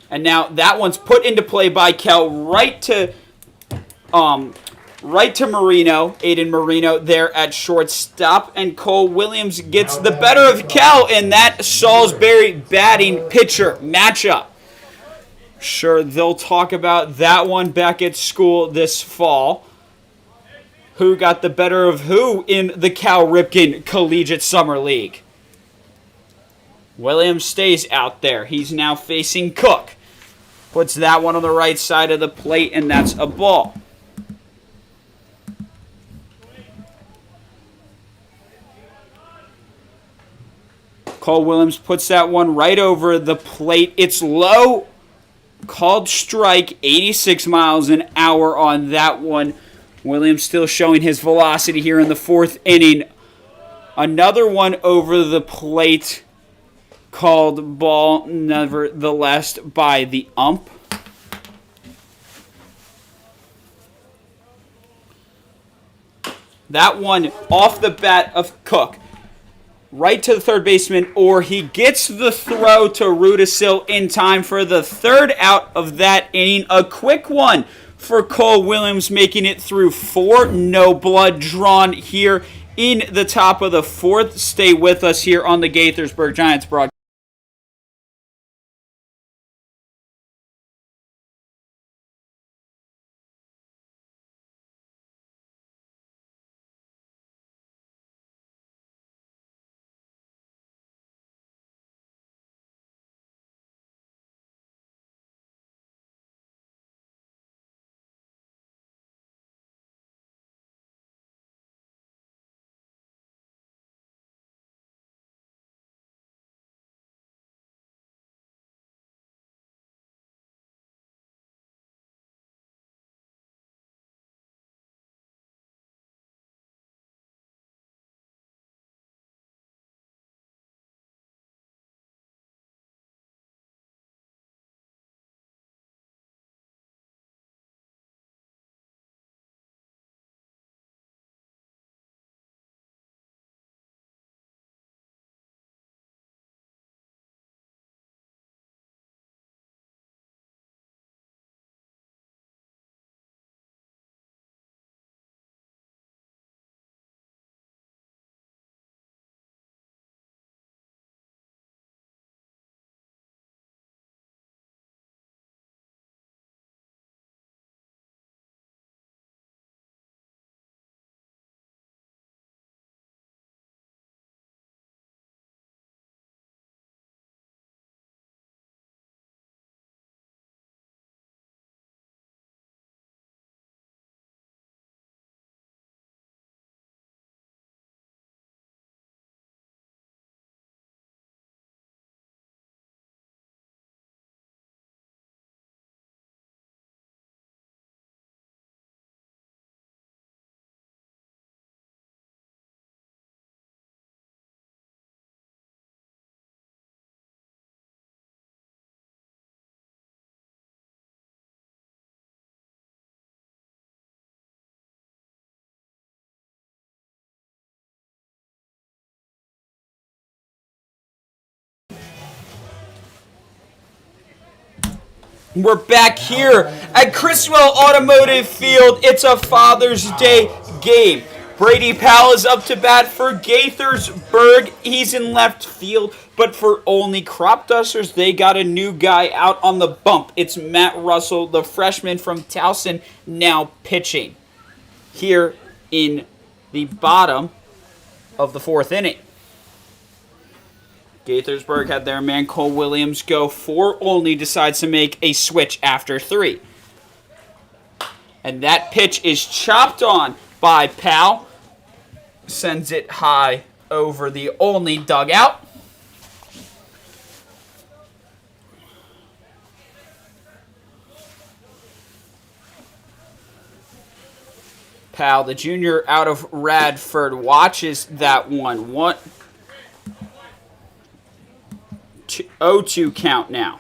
And now that one's put into play by Kell right to right to Marino. Aiden Marino there at shortstop. And Cole Williams gets the better of Cal in that Salisbury batting pitcher matchup. Sure, they'll talk about that one back at school this fall. Who got the better of who in the Cal Ripken Collegiate Summer League? Williams stays out there. He's now facing Cook. Puts that one on the right side of the plate, and that's a ball. Cole Williams puts that one right over the plate. It's low. Called strike, 86 miles an hour on that one. Williams still showing his velocity here in the fourth inning. Another one over the plate. Called ball, nevertheless, by the ump. That one off the bat of Cook. Right to the third baseman, or he gets the throw to Rudisil in time for the third out of that inning. A quick one for Cole Williams, making it through 4. No blood drawn here in the top of the fourth. Stay with us here on the Gaithersburg Giants broadcast. We're back here at Criswell Automotive Field. It's a Father's Day game. Brady Powell is up to bat for Gaithersburg. He's in left field. But for Olney Crop Dusters, they got a new guy out on the bump. It's Matt Russell, the freshman from Towson, now pitching here in the bottom of the fourth inning. Gaithersburg had their man Cole Williams go for Olney, decides to make a switch after 3. And that pitch is chopped on by Powell. Sends it high over the Olney dugout. Powell, the junior out of Radford, watches that one. 0-2 count now.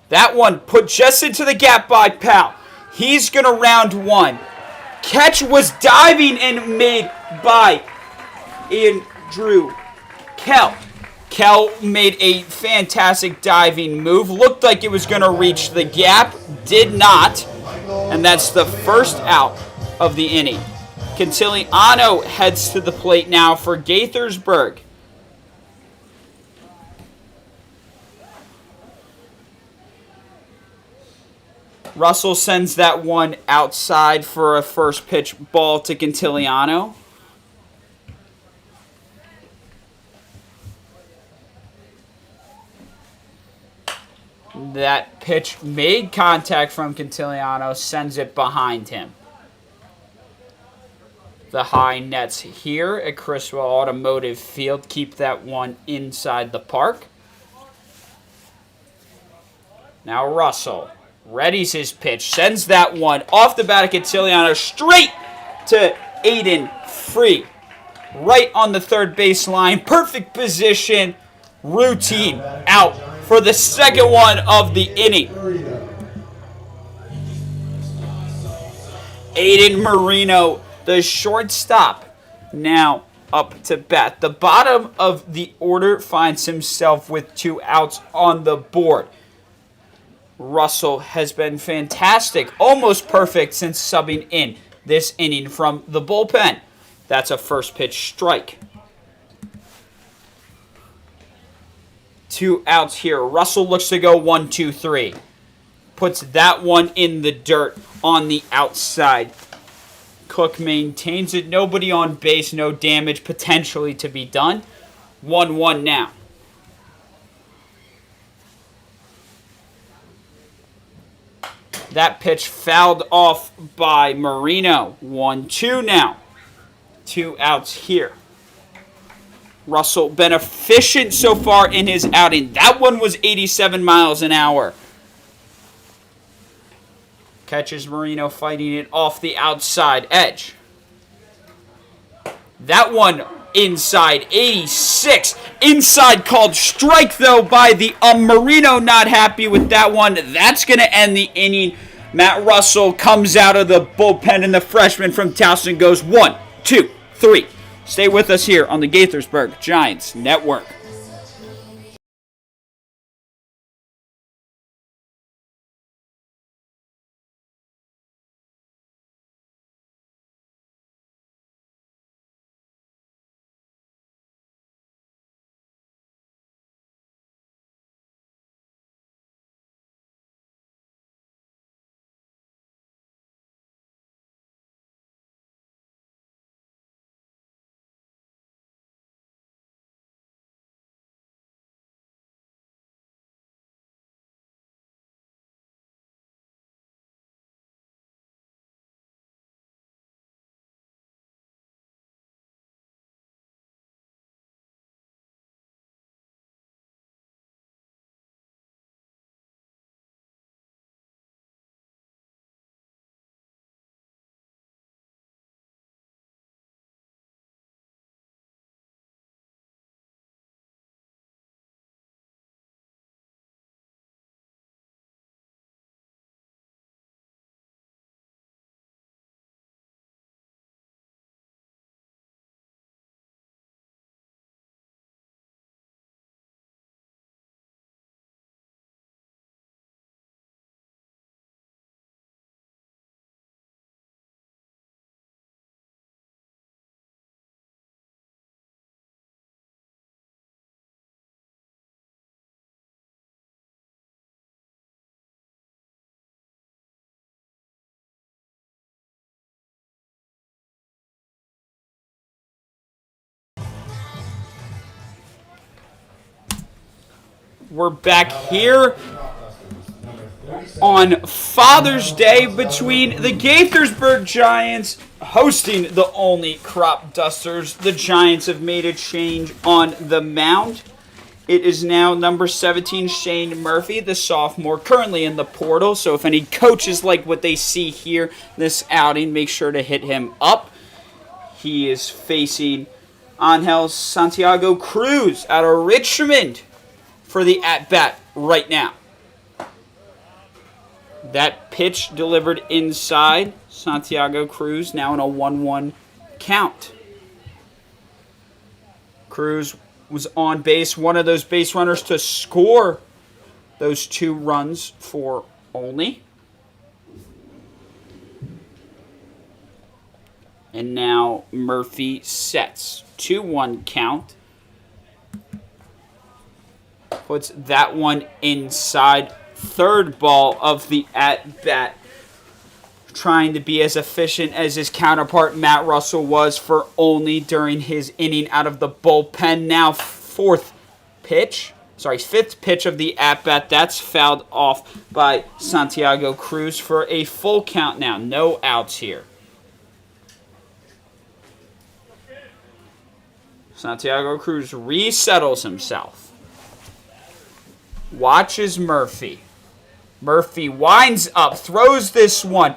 That one put just into the gap by Powell. He's going to round one. Catch was diving and made by Andrew Kell. Kel made a fantastic diving move. Looked like it was going to reach the gap. Did not. And that's the first out of the inning. Cantiliano heads to the plate now for Gaithersburg. Russell sends that one outside for a first pitch ball to Cantiliano. That pitch made contact from Cantiliano, sends it behind him. The high nets here at Criswell Automotive Field keep that one inside the park. Now Russell readies his pitch, sends that one off the bat of Cantiliano straight to Aiden Free. Right on the third baseline, perfect position, routine out for the second one of the inning. Aiden Marino, the shortstop, now up to bat. The bottom of the order finds himself with 2 outs on the board. Russell has been fantastic, almost perfect since subbing in this inning from the bullpen. That's a first pitch strike. 2 outs here. Russell looks to go 1-2-3. Puts that one in the dirt on the outside. Cook maintains it. Nobody on base. No damage potentially to be done. 1-1 now. That pitch fouled off by Marino. 1-2 now. 2 outs here. Russell been efficient so far in his outing. That one was 87 miles an hour. Catches Marino fighting it off the outside edge. That one inside 86. Inside called strike though by the Marino, not happy with that one. That's going to end the inning. Matt Russell comes out of the bullpen and the freshman from Towson goes 1, 2, 3. Stay with us here on the Gaithersburg Giants Network. We're back here on Father's Day between the Gaithersburg Giants hosting the Olney Crop Dusters. The Giants have made a change on the mound. It is now number 17, Shane Murphy, the sophomore, currently in the portal. So if any coaches like what they see here this outing, make sure to hit him up. He is facing Angel Santiago Cruz out of Richmond for the at-bat right now. That pitch delivered inside. Santiago Cruz now in a 1-1 count. Cruz was on base, one of those base runners to score those 2 runs for Olney. And now Murphy sets. 2-1 count. Puts that one inside. Third ball of the at-bat. Trying to be as efficient as his counterpart Matt Russell was for Olney during his inning out of the bullpen. Now fifth pitch of the at-bat. That's fouled off by Santiago Cruz for a full count now. No outs here. Santiago Cruz resettles himself. Watches Murphy. Murphy winds up, throws this one.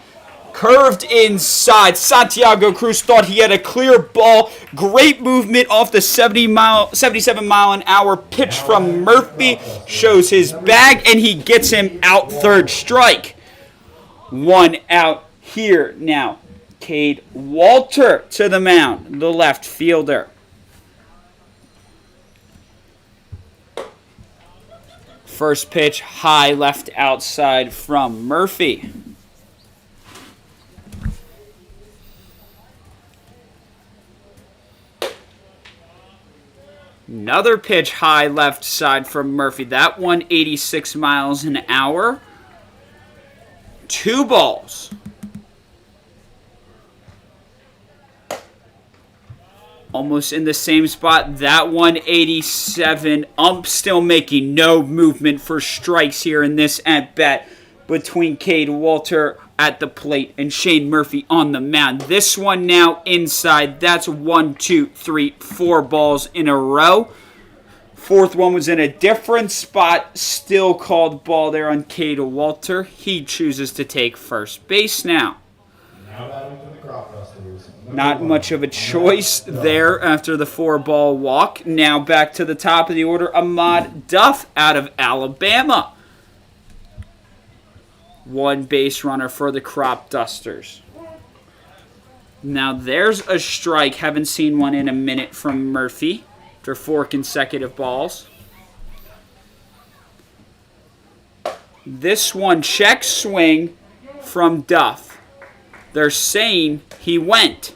Curved inside. Santiago Cruz thought he had a clear ball. Great movement off the 77-mile-an-hour pitch from Murphy. Shows his bag, and he gets him out. Third strike. 1 out here now. Cade Walter to the mound, the left fielder. First pitch, high left outside from Murphy. Another pitch high left side from Murphy. That one 86 miles an hour. 2 balls. Almost in the same spot. That one 87. Ump still making no movement for strikes here in this at-bat between Cade Walter at the plate and Shane Murphy on the mound. This one now inside. That's 1, 2, 3, 4 balls in a row. Fourth one was in a different spot. Still called ball there on Cade Walter. He chooses to take first base now. Not much of a choice there after the 4-ball walk. Now back to the top of the order. Ahmad Duff out of Alabama. 1 base runner for the Crop Dusters. Now there's a strike. Haven't seen one in a minute from Murphy after 4 consecutive balls. This one check swing from Duff. They're saying he went.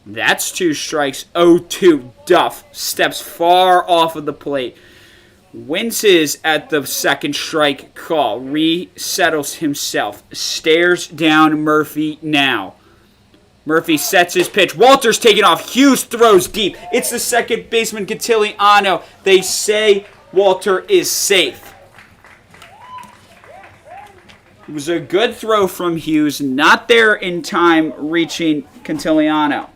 That's 2 strikes. 0-2. Duff steps far off of the plate. Winces at the second strike call. Resettles himself. Stares down Murphy now. Murphy sets his pitch. Walter's taking off. Hughes throws deep. It's the second baseman, Gaithersburg. They say Walter is safe. It was a good throw from Hughes. Not there in time reaching Gaithersburg.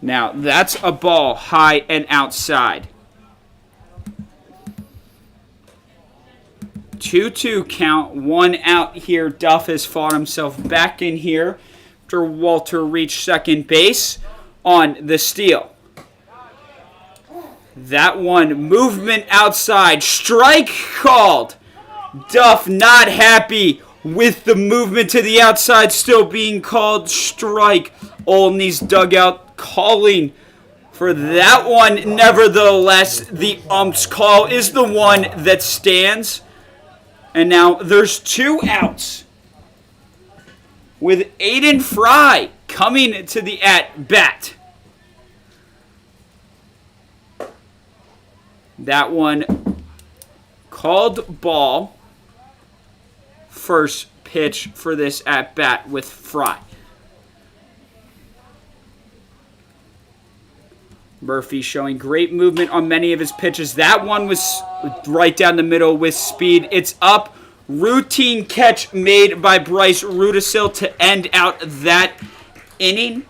Now, that's a ball high and outside. 2-2 count, 1 out here. Duff has fought himself back in here after Walter reached second base on the steal. That one, movement outside. Strike called. Duff not happy with the movement to the outside still being called strike. Olney's dugout calling for that one. Nevertheless, the ump's call is the one that stands. And now there's 2 outs with Aiden Fry coming to the at-bat. That one called ball. First pitch for this at-bat with Fry. Murphy showing great movement on many of his pitches. That one was right down the middle with speed. It's up. Routine catch made by Bryce Rudisil to end out that inning.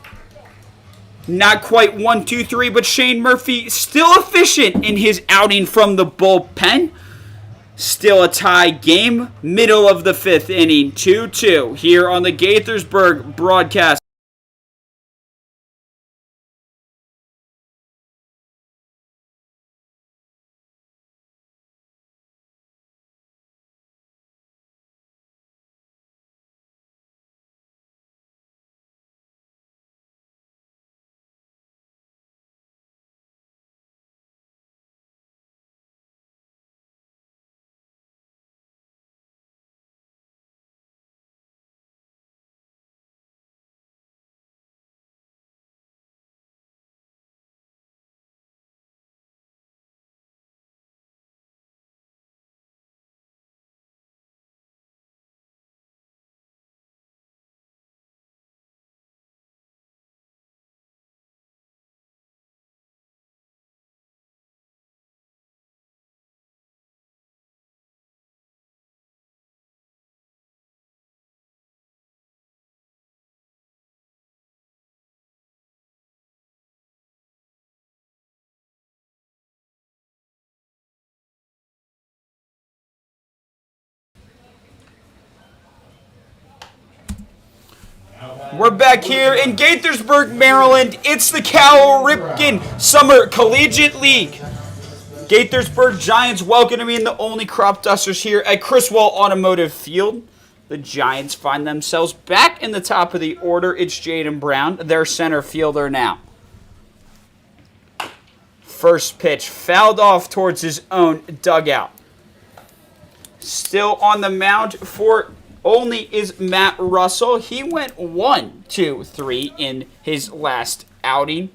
Not quite 1, 2, 3, but Shane Murphy still efficient in his outing from the bullpen. Still a tie game. Middle of the 5th inning. 2-2 here on the Gaithersburg broadcast. We're back here in Gaithersburg, Maryland. It's the Cal Ripken Summer Collegiate League. Gaithersburg Giants welcoming in the Olney Crop Dusters here at Criswell Automotive Field. The Giants find themselves back in the top of the order. It's Jaden Brown, their center fielder now. First pitch fouled off towards his own dugout. Still on the mound for Olney is Matt Russell. He went 1-2-3 in his last outing.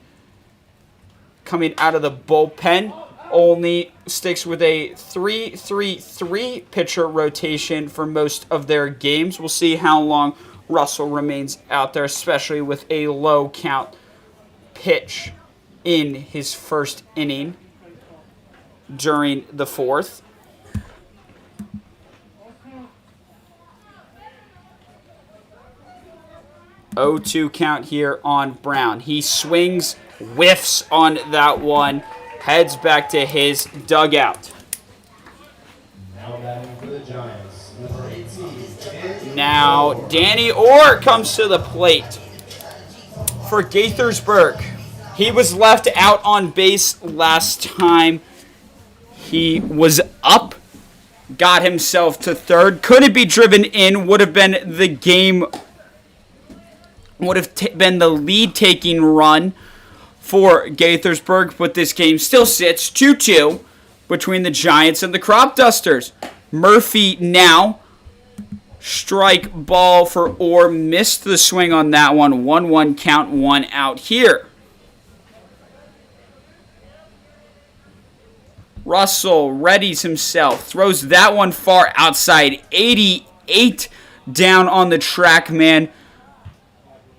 Coming out of the bullpen, Olney sticks with a 3-3-3 pitcher rotation for most of their games. We'll see how long Russell remains out there, especially with a low count pitch in his first inning during the fourth. Oh, 0-2 count here on Brown. He swings, whiffs on that one, heads back to his dugout. Now batting for the Giants, number 18. Now Danny Orr comes to the plate for Gaithersburg. He was left out on base last time. He was up, got himself to third. Couldn't be driven in, would have been the game, would have been the lead-taking run for Gaithersburg, but this game still sits 2-2 between the Giants and the Crop Dusters. Murphy now, strike ball for Orr, missed the swing on that one. 1-1 count, 1 out here. Russell readies himself, throws that one far outside, 88 down on the track man.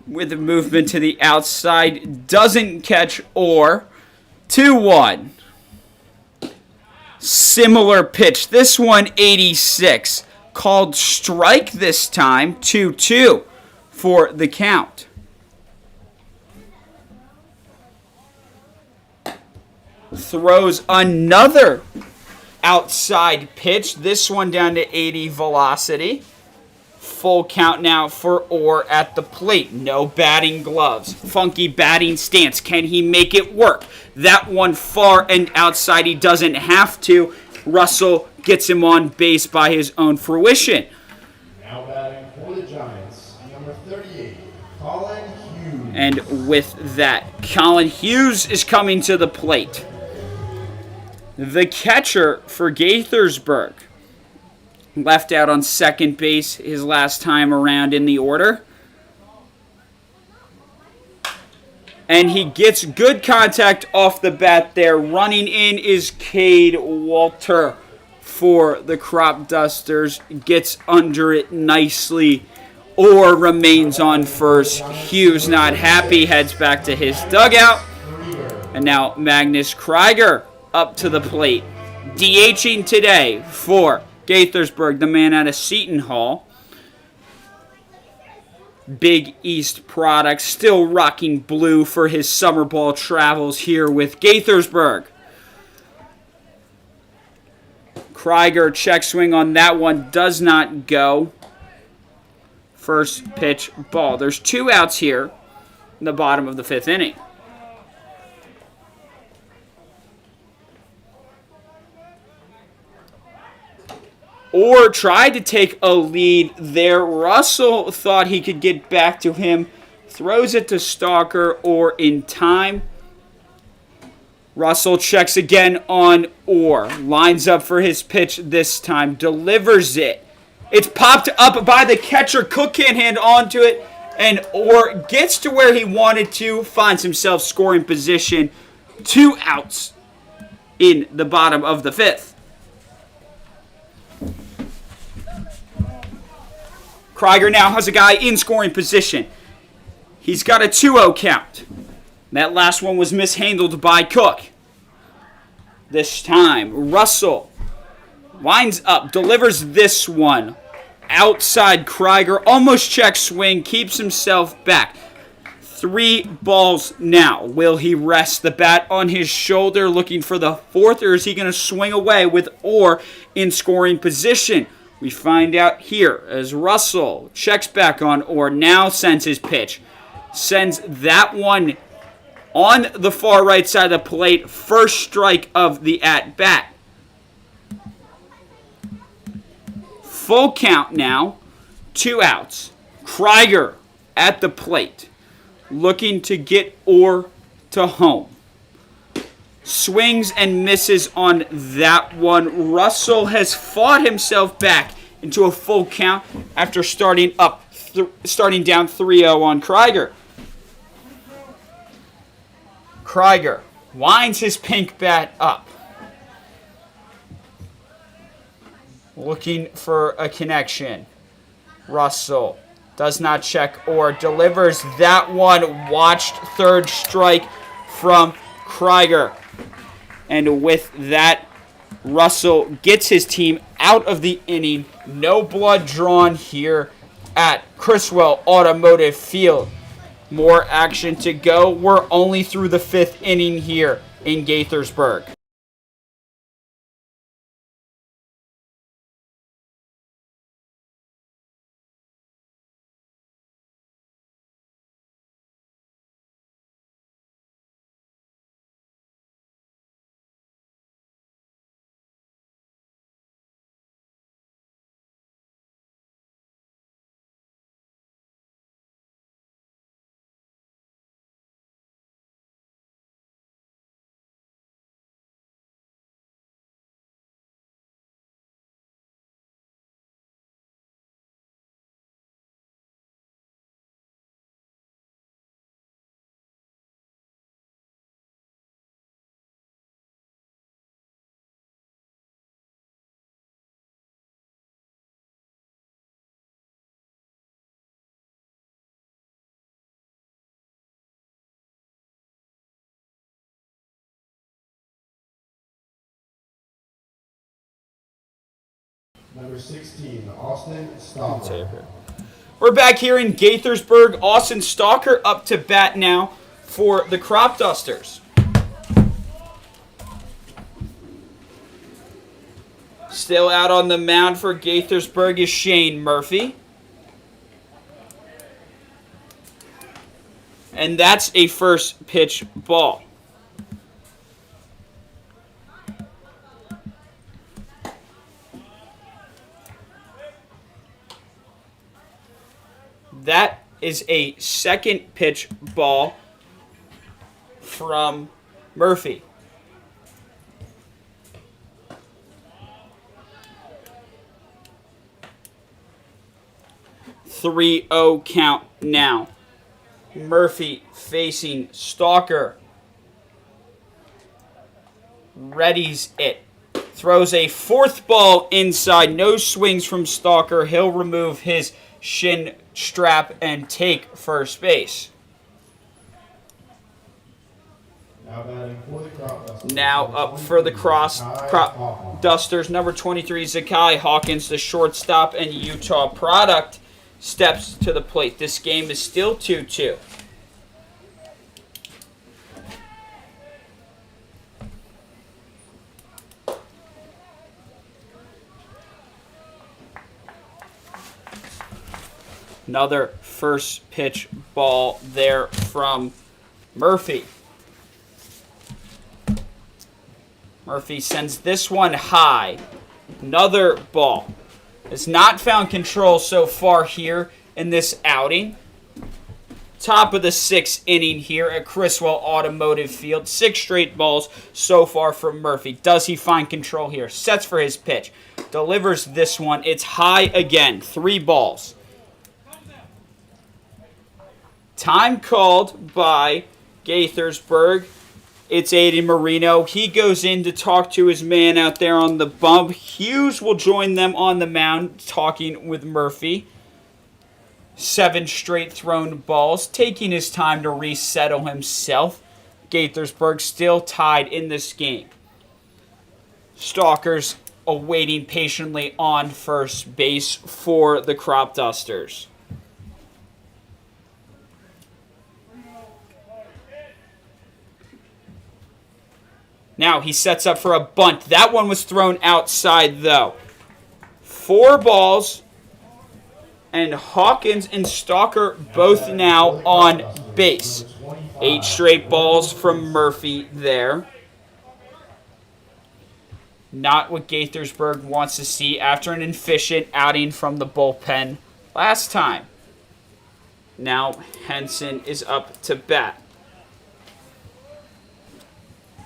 With the movement to the outside, doesn't catch Orr. 2-1. Similar pitch. This one, 86. Called strike this time. 2-2 for the count. Throws another outside pitch. This one down to 80 velocity. Full count now for Orr at the plate. No batting gloves. Funky batting stance. Can he make it work? That one far and outside. He doesn't have to. Russell gets him on base by his own fruition. Now batting for the Giants, number 38, Collin Hughes. And with that, Collin Hughes is coming to the plate. The catcher for Gaithersburg. Left out on second base his last time around in the order. And he gets good contact off the bat there. Running in is Cade Walter for the Crop Dusters. Gets under it nicely. Orr remains on first. Hughes not happy. Heads back to his dugout. And now Magnus Krieger up to the plate. DHing today for Gaithersburg, the man out of Seton Hall. Big East product, still rocking blue for his summer ball travels here with Gaithersburg. Krieger check swing on that one, does not go. First pitch ball. There's 2 outs here in the bottom of the 5th inning. Orr tried to take a lead there. Russell thought he could get back to him. Throws it to Stalker. Orr in time. Russell checks again on Orr. Lines up for his pitch this time. Delivers it. It's popped up by the catcher. Cook can't hand onto it. And Orr gets to where he wanted to. Finds himself scoring position. 2 outs in the bottom of the 5th. Krieger now has a guy in scoring position. He's got a 2-0 count. That last one was mishandled by Cook. This time, Russell winds up, delivers this one. Outside Krieger, almost check swing, keeps himself back. 3 balls now. Will he rest the bat on his shoulder looking for the 4th, or is he going to swing away with Orr in scoring position? We find out here as Russell checks back on Orr, now sends his pitch. Sends that one on the far right side of the plate. First strike of the at-bat. Full count now. 2 outs. Krieger at the plate. Looking to get Orr to home. Swings and misses on that one. Russell has fought himself back into a full count after starting down 3-0 on Krieger. Krieger winds his pink bat up. Looking for a connection. Russell does not check or delivers that one. Watched third strike from Krieger. And with that, Russell gets his team out of the inning. No blood drawn here at Criswell Automotive Field. More action to go. We're only through the 5th inning here in Gaithersburg. Number 16, Austin Stalker. We're back here in Gaithersburg. Austin Stalker up to bat now for the Crop Dusters. Still out on the mound for Gaithersburg is Shane Murphy. And that's a first pitch ball. That is a second pitch ball from Murphy. "3-0 count now. Murphy facing Stalker. Readies it. Throws a fourth ball inside. No swings from Stalker. He'll remove his shin strap and take first base. Now up for the Crop Dusters, number 23, Zakai Hawkins, the shortstop and Utah product, steps to the plate. This game is still 2-2. Another first pitch ball there from Murphy. Murphy sends this one high. Another ball. Has not found control so far here in this outing. Top of the 6th inning here at Criswell Automotive Field. 6 straight balls so far from Murphy. Does he find control here? Sets for his pitch. Delivers this one. It's high again. 3 balls. Time called by Gaithersburg. It's Aiden Marino. He goes in to talk to his man out there on the bump. Hughes will join them on the mound talking with Murphy. 7 straight thrown balls, taking his time to resettle himself. Gaithersburg still tied in this game. Stalkers awaiting patiently on first base for the Crop Dusters. Now he sets up for a bunt. That one was thrown outside, though. 4 balls, and Hawkins and Stalker both now on base. 8 straight balls from Murphy there. Not what Gaithersburg wants to see after an efficient outing from the bullpen last time. Now Henson is up to bat.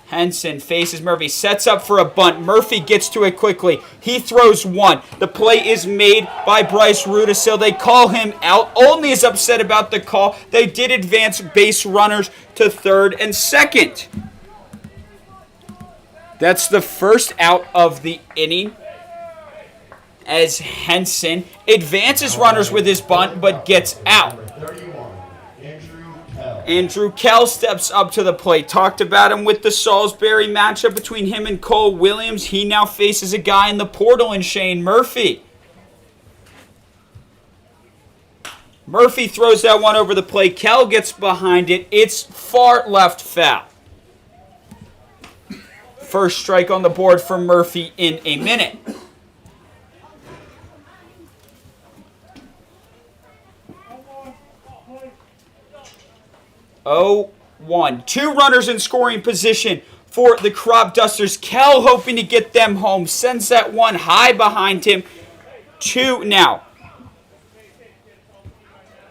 Henson faces Murphy, sets up for a bunt. Murphy gets to it quickly. He throws one. The play is made by Bryce Rudisil. They call him out. Olney is upset about the call. They did advance base runners to third and second. That's the first out of the inning, as Henson advances runners with his bunt but gets out. Andrew Kell steps up to the plate. Talked about him with the Salisbury matchup between him and Cole Williams. He now faces a guy in the portal in Shane Murphy. Murphy throws that one over the plate. Kell gets behind it. It's far left foul. First strike on the board for Murphy in a minute. Oh, 1. 2 runners in scoring position for the Crop Dusters. Kell hoping to get them home. Sends that one high behind him. 2 now.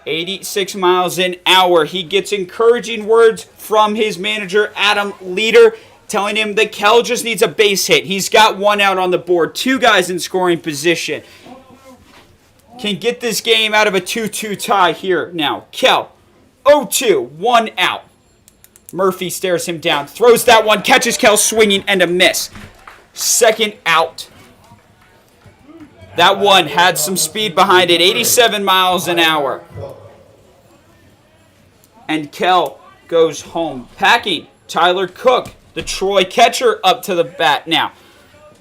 86 miles an hour. He gets encouraging words from his manager, Adam Leader, telling him that Kell just needs a base hit. He's got 1 out on the board. 2 guys in scoring position. Can get this game out of a 2-2 tie here now. Kell, 0-2, 1 out. Murphy stares him down. Throws that one. Catches Kell swinging and a miss. Second out. That one had some speed behind it. 87 miles an hour. And Kell goes home. Packing Tyler Cook, the Troy catcher, up to the bat now.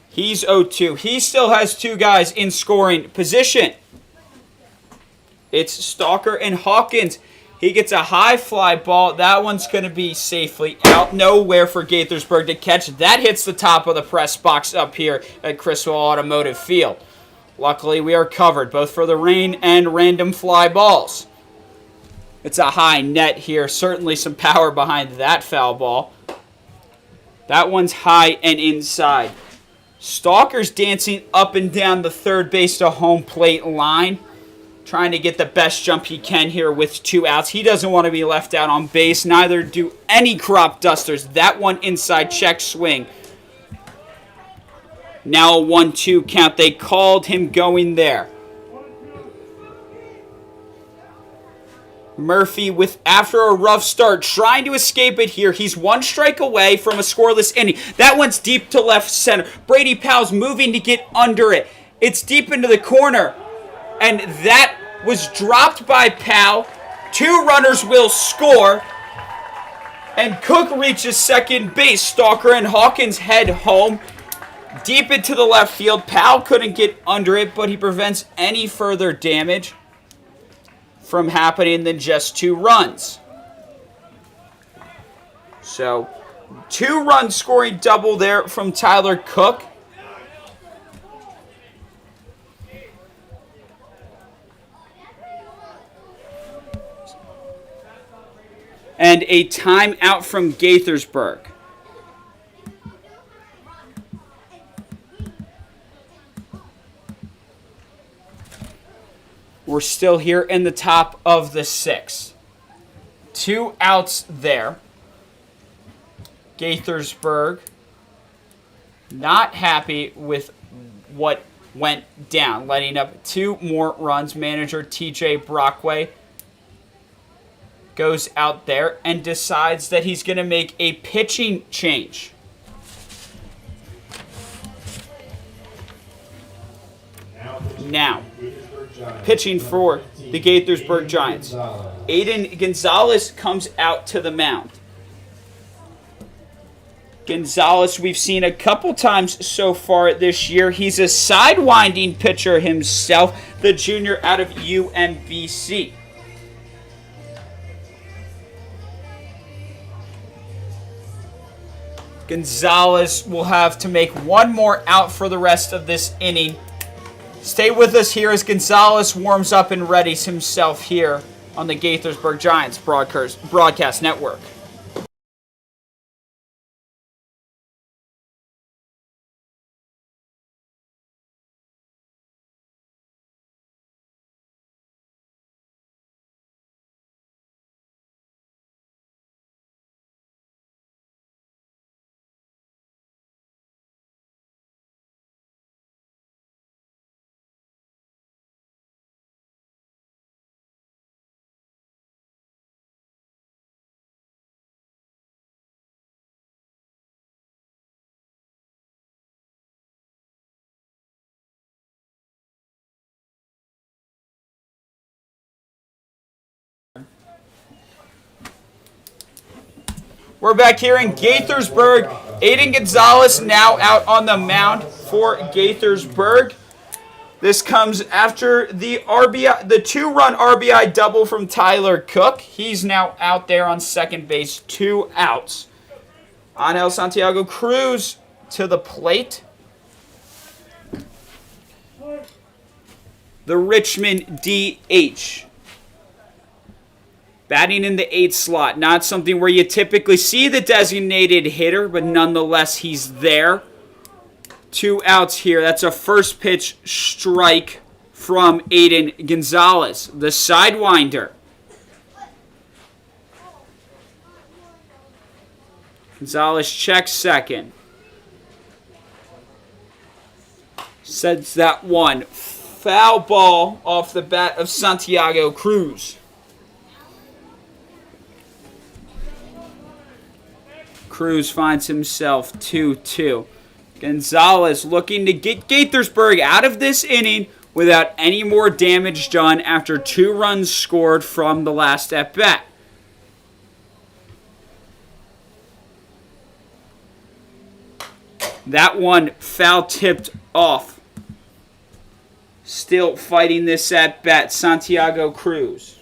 He's 0-2. He still has 2 guys in scoring position. It's Stalker and Hawkins. He gets a high fly ball. That one's going to be safely out. Nowhere for Gaithersburg to catch. That hits the top of the press box up here at Criswell Automotive Field. Luckily, we are covered, both for the rain and random fly balls. It's a high net here. Certainly some power behind that foul ball. That one's high and inside. Stalker's dancing up and down the third base to home plate line, trying to get the best jump he can here with 2 outs. He doesn't want to be left out on base. Neither do any Crop Dusters. That one inside check swing. Now a 1-2 count. They called him going there. Murphy, with after a rough start, trying to escape it here. He's 1 strike away from a scoreless inning. That one's deep to left center. Brady Powell's moving to get under it. It's deep into the corner. And that was dropped by Powell. 2 runners will score. And Cook reaches second base. Stalker and Hawkins head home. Deep into the left field. Powell couldn't get under it, but he prevents any further damage from happening than just 2 runs. So, 2-run scoring double there from Tyler Cook. And a timeout from Gaithersburg. We're still here in the top of the 6th. 2 outs there. Gaithersburg not happy with what went down, letting up 2 more runs. Manager TJ Brockway goes out there and decides that he's going to make a pitching change. Now, pitching for the Gaithersburg Giants, Aiden Gonzalez comes out to the mound. Gonzalez, we've seen a couple times so far this year. He's a sidewinding pitcher himself, the junior out of UMBC. Gonzalez will have to make 1 more out for the rest of this inning. Stay with us here as Gonzalez warms up and readies himself here on the Gaithersburg Giants broadcast network. We're back here in Gaithersburg. Aiden Gonzalez now out on the mound for Gaithersburg. This comes after the two-run RBI double from Tyler Cook. He's now out there on second base, 2 outs. Angel Santiago Cruz to the plate. The Richmond DH. Batting in the 8th slot. Not something where you typically see the designated hitter, but nonetheless he's there. 2 outs here. That's a first pitch strike from Aiden Gonzalez, the sidewinder. Gonzalez checks second. Sends that one. Foul ball off the bat of Santiago Cruz. Cruz finds himself 2-2. Gonzalez looking to get Gaithersburg out of this inning without any more damage done after 2 runs scored from the last at-bat. That one foul-tipped off. Still fighting this at-bat, Santiago Cruz.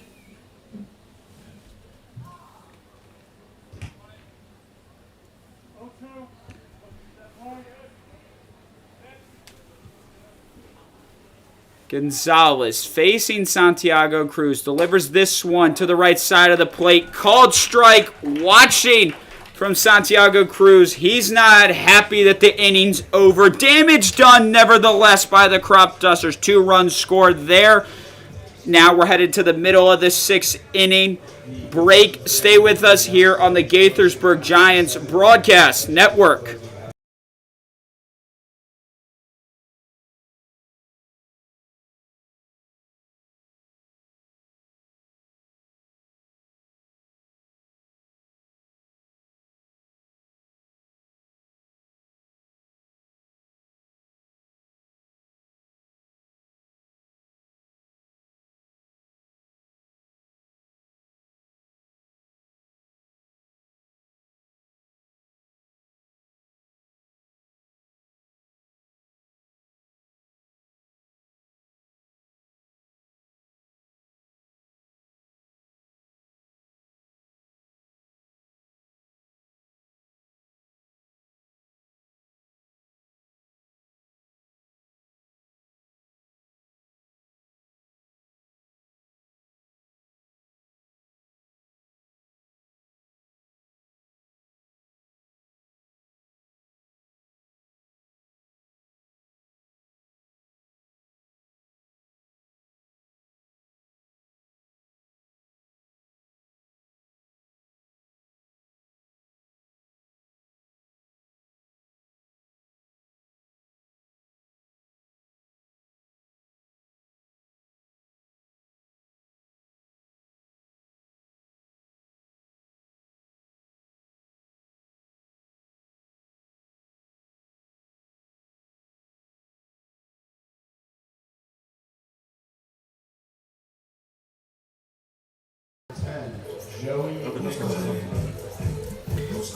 Gonzalez facing Santiago Cruz. Delivers this one to the right side of the plate. Called strike. Watching from Santiago Cruz. He's not happy that the inning's over. Damage done nevertheless by the Crop Dusters. 2 runs scored there. Now we're headed to the middle of the 6th inning. Break. Stay with us here on the Gaithersburg Giants broadcast network.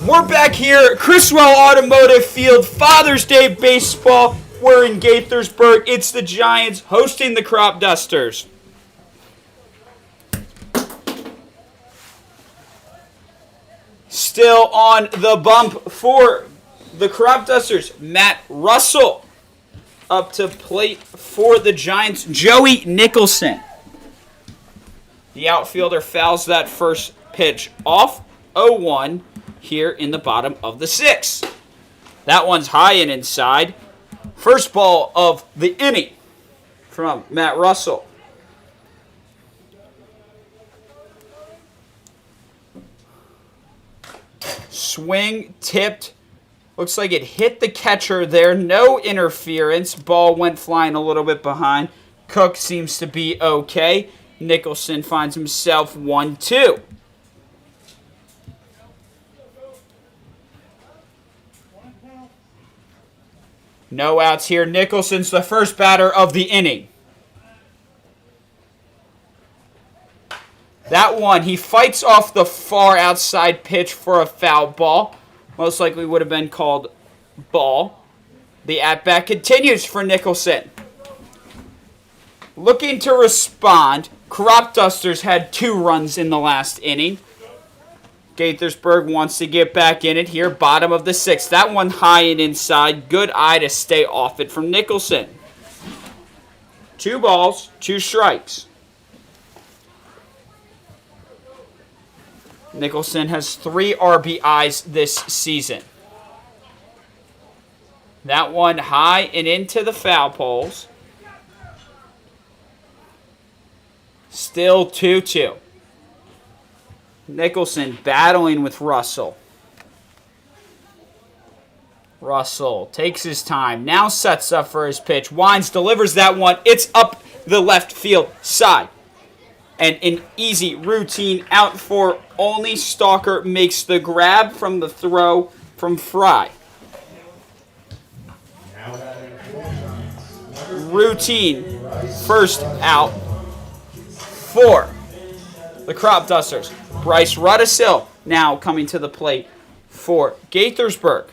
We're back here at Criswell Automotive Field, Father's Day baseball. We're in Gaithersburg. It's the Giants hosting the Crop Dusters. Still on the bump for the Crop Dusters, Matt Russell. up to plate for the Giants, Joey Nicholson. The outfielder fouls that first pitch off. 0-1 here in the bottom of the 6th. That one's high and inside. First ball of the inning from Matt Russell. Swing, tipped. Looks like it hit the catcher there. No interference. Ball went flying a little bit behind. Cook seems to be okay. Nicholson finds himself 1-2. No outs here. Nicholson's the first batter of the inning. That one, he fights off the far outside pitch for a foul ball. Most likely would have been called ball. The at-bat continues for Nicholson. Looking to respond. Crop Dusters had 2 runs in the last inning. Gaithersburg wants to get back in it here. Bottom of the 6th. That one high and inside. Good eye to stay off it from Nicholson. 2 balls, 2 strikes. Nicholson has 3 RBIs this season. That one high and into the foul poles. Still 2-2. Nicholson battling with Russell. Russell takes his time. Now sets up for his pitch. Wines delivers that one. It's up the left field side. And an easy routine out for Olney. Stalker makes the grab from the throw from Fry. Routine. First out for the Crop Dusters. Bryce Rudisil now coming to the plate for Gaithersburg.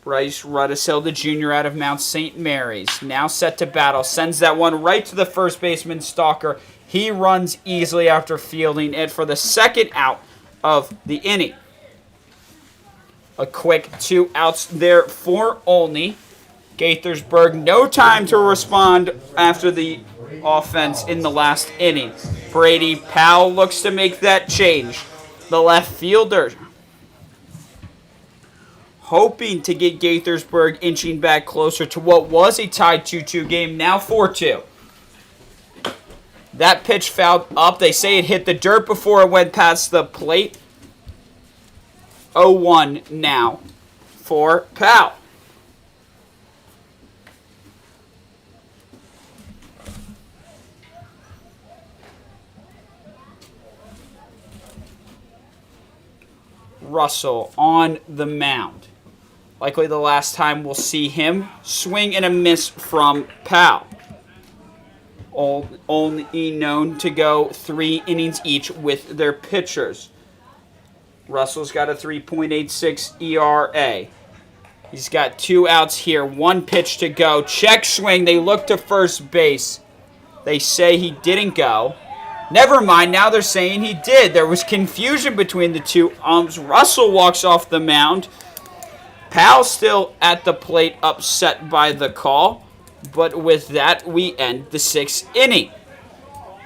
Bryce Rudisil, the junior out of Mount St. Mary's, now set to battle. Sends that one right to the first baseman, Stalker. He runs easily after fielding it for the second out of the inning. A quick 2 outs there for Olney. Gaithersburg, no time to respond after the offense in the last inning. Brady Powell looks to make that change. The left fielder hoping to get Gaithersburg inching back closer to what was a tied 2-2 game, now 4-2. That pitch fouled up. They say it hit the dirt before it went past the plate. 0-1 now for Powell. Russell on the mound. Likely the last time we'll see him. Swing and a miss from Powell. Only known to go 3 innings each with their pitchers. Russell's got a 3.86 ERA. He's got 2 outs here. 1 pitch to go. Check swing. They look to first base. They say he didn't go. Never mind. Now they're saying he did. There was confusion between the two umps. Russell walks off the mound. Powell still at the plate, upset by the call. But with that, we end the 6th inning.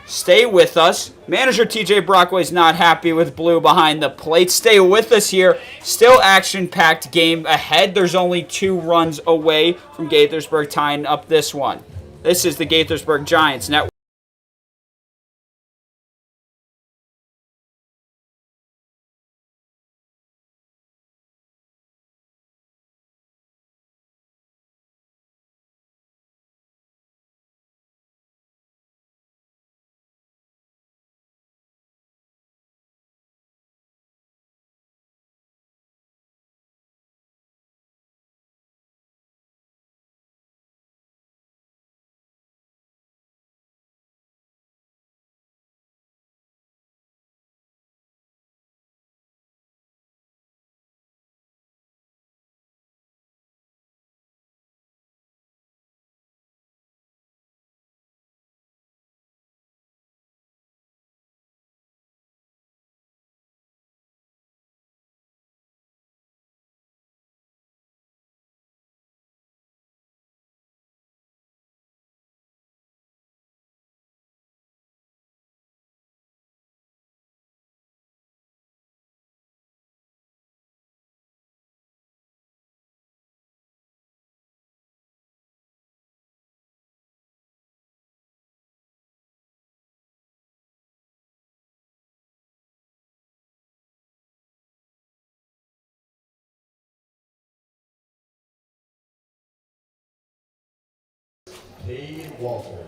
Stay with us. Manager TJ Brockway's not happy with Blue behind the plate. Stay with us here. Still action-packed game ahead. There's only 2 runs away from Gaithersburg tying up this one. This is the Gaithersburg Giants Network. Cade Walter.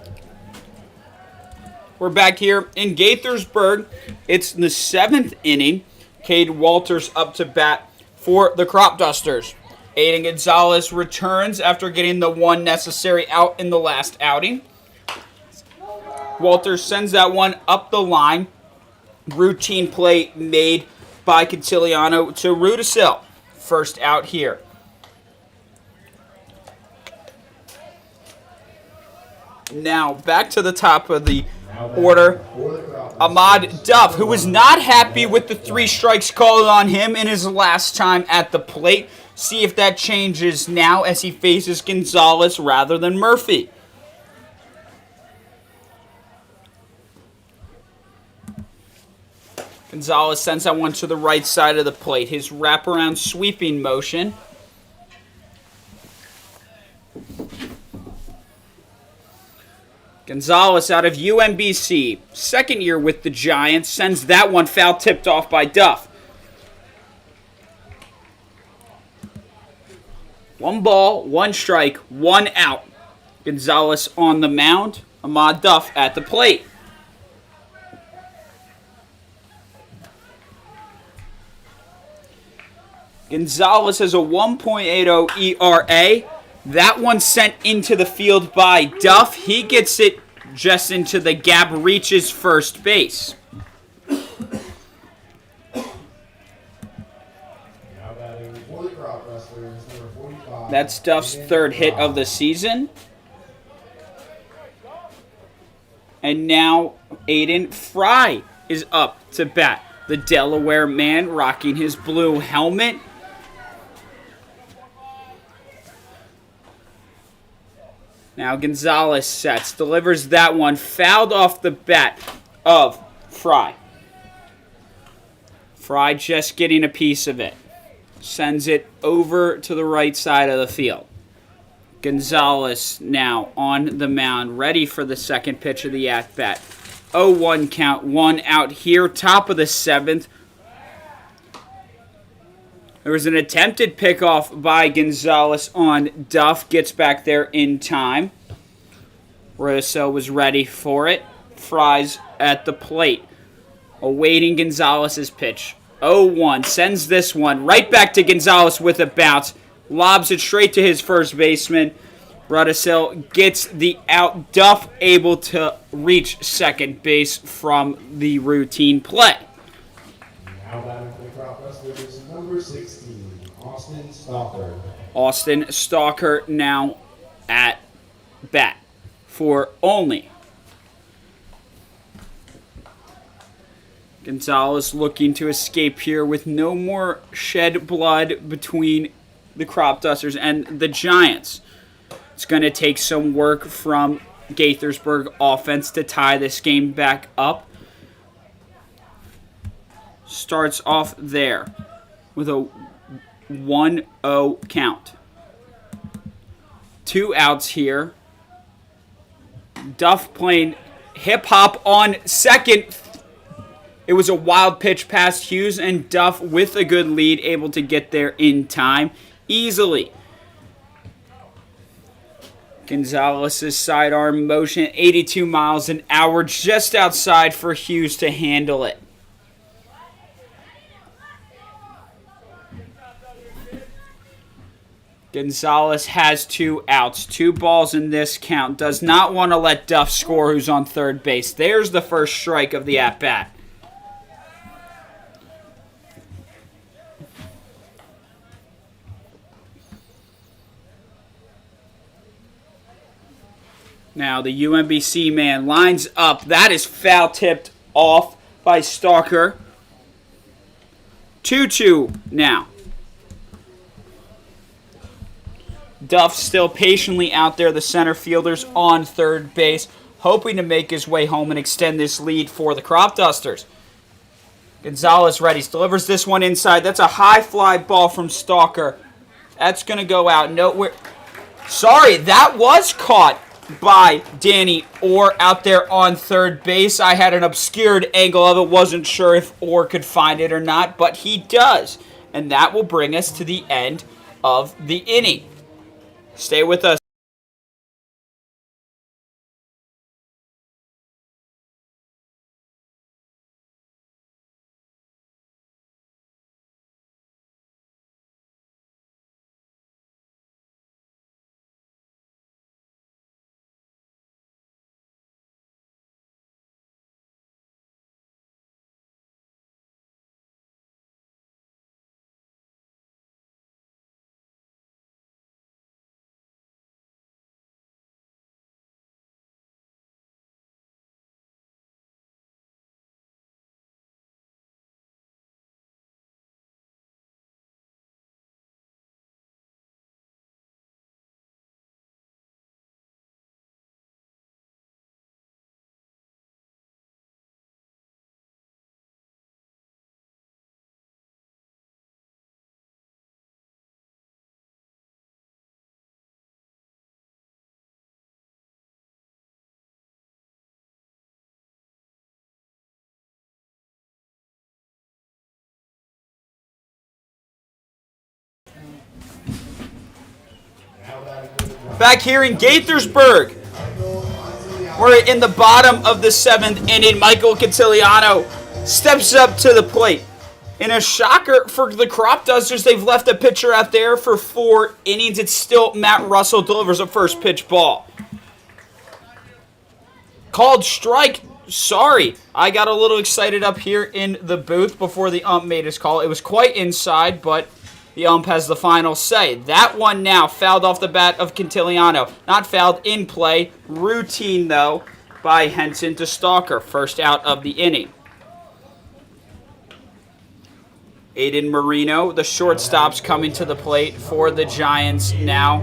We're back here in Gaithersburg. It's the 7th inning. Cade Walters up to bat for the Crop Dusters. Aiden Gonzalez returns after getting the one necessary out in the last outing. Walters sends that one up the line. Routine play made by Cantiliano to Rudisill. First out here. Now back to the top of the order. Ahmad Duff, who was not happy with the 3 strikes called on him in his last time at the plate. See if that changes now as he faces Gonzalez rather than Murphy. Gonzalez sends that one to the right side of the plate. His wraparound sweeping motion. Gonzalez out of UMBC, second year with the Giants, sends that one foul tipped off by Duff. 1 ball, 1 strike, 1 out. Gonzalez on the mound, Ahmad Duff at the plate. Gonzalez has a 1.80 ERA. That one sent into the field by Duff. He gets it just into the gap, reaches first base. That's Duff's 3rd hit of the season. And now Aiden Fry is up to bat. The Delaware man rocking his blue helmet. Now Gonzalez sets, delivers that one, fouled off the bat of Fry. Fry just getting a piece of it. Sends it over to the right side of the field. Gonzalez now on the mound, ready for the second pitch of the at-bat. 0-1 count, 1 out here, top of the 7th. There was an attempted pickoff by Gonzalez on Duff. Gets back there in time. Rosso was ready for it. Fry's at the plate. Awaiting Gonzalez's pitch. 0-1. Sends this one right back to Gonzalez with a bounce. Lobs it straight to his first baseman. Rudisill gets the out. Duff able to reach second base from the routine play. Now batting for the Crop Dusters, number 16, Austin Stalker. Austin Stalker now at bat for Olney. Gonzalez looking to escape here with no more shed blood between the Crop Dusters and the Giants. It's going to take some work from Gaithersburg offense to tie this game back up. Starts off there with a 1-0 count. 2 outs here. Duff playing hip-hop on second. It was a wild pitch past Hughes, and Duff with a good lead, able to get there in time easily. Gonzalez's sidearm motion, 82 miles an hour, just outside for Hughes to handle it. Gonzalez has 2 outs, 2 balls in this count. Does not want to let Duff score, who's on third base. There's the first strike of the at-bat. Now the UMBC man lines up. That is foul tipped off by Stalker. 2-2 now. Duff still patiently out there. The center fielder's on third base, hoping to make his way home and extend this lead for the Crop Dusters. Gonzalez ready. Delivers this one inside. That's a high fly ball from Stalker. That's going to go out. Nowhere. Sorry, that was caught by Danny Orr out there on third base. I had an obscured angle of it. Wasn't sure if Orr could find it or not, but he does. And that will bring us to the end of the inning. Stay with us. Back here in Gaithersburg, we're in the bottom of the 7th inning. Michael Catiliano steps up to the plate. In a shocker for the Crop Dusters, they've left a pitcher out there for 4 innings. It's still Matt Russell delivers a first pitch ball. Called strike. Sorry, I got a little excited up here in the booth before the ump made his call. It was quite inside, but the ump has the final say. That one now fouled off the bat of Quintiliano. Not fouled in play. Routine, though, by Henson to Stalker. First out of the inning. Aiden Marino, the shortstop's coming to the plate for the Giants now.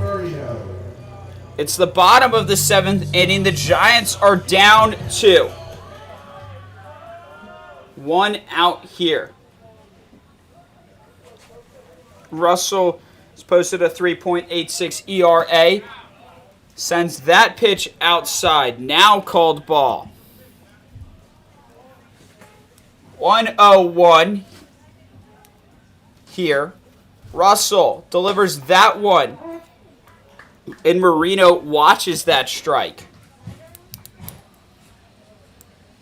It's the bottom of the 7th inning. The Giants are down 2. 1 out here. Russell has posted a 3.86 ERA. Sends that pitch outside. Now called ball. 1-0-1 here. Russell delivers that one. And Marino watches that strike.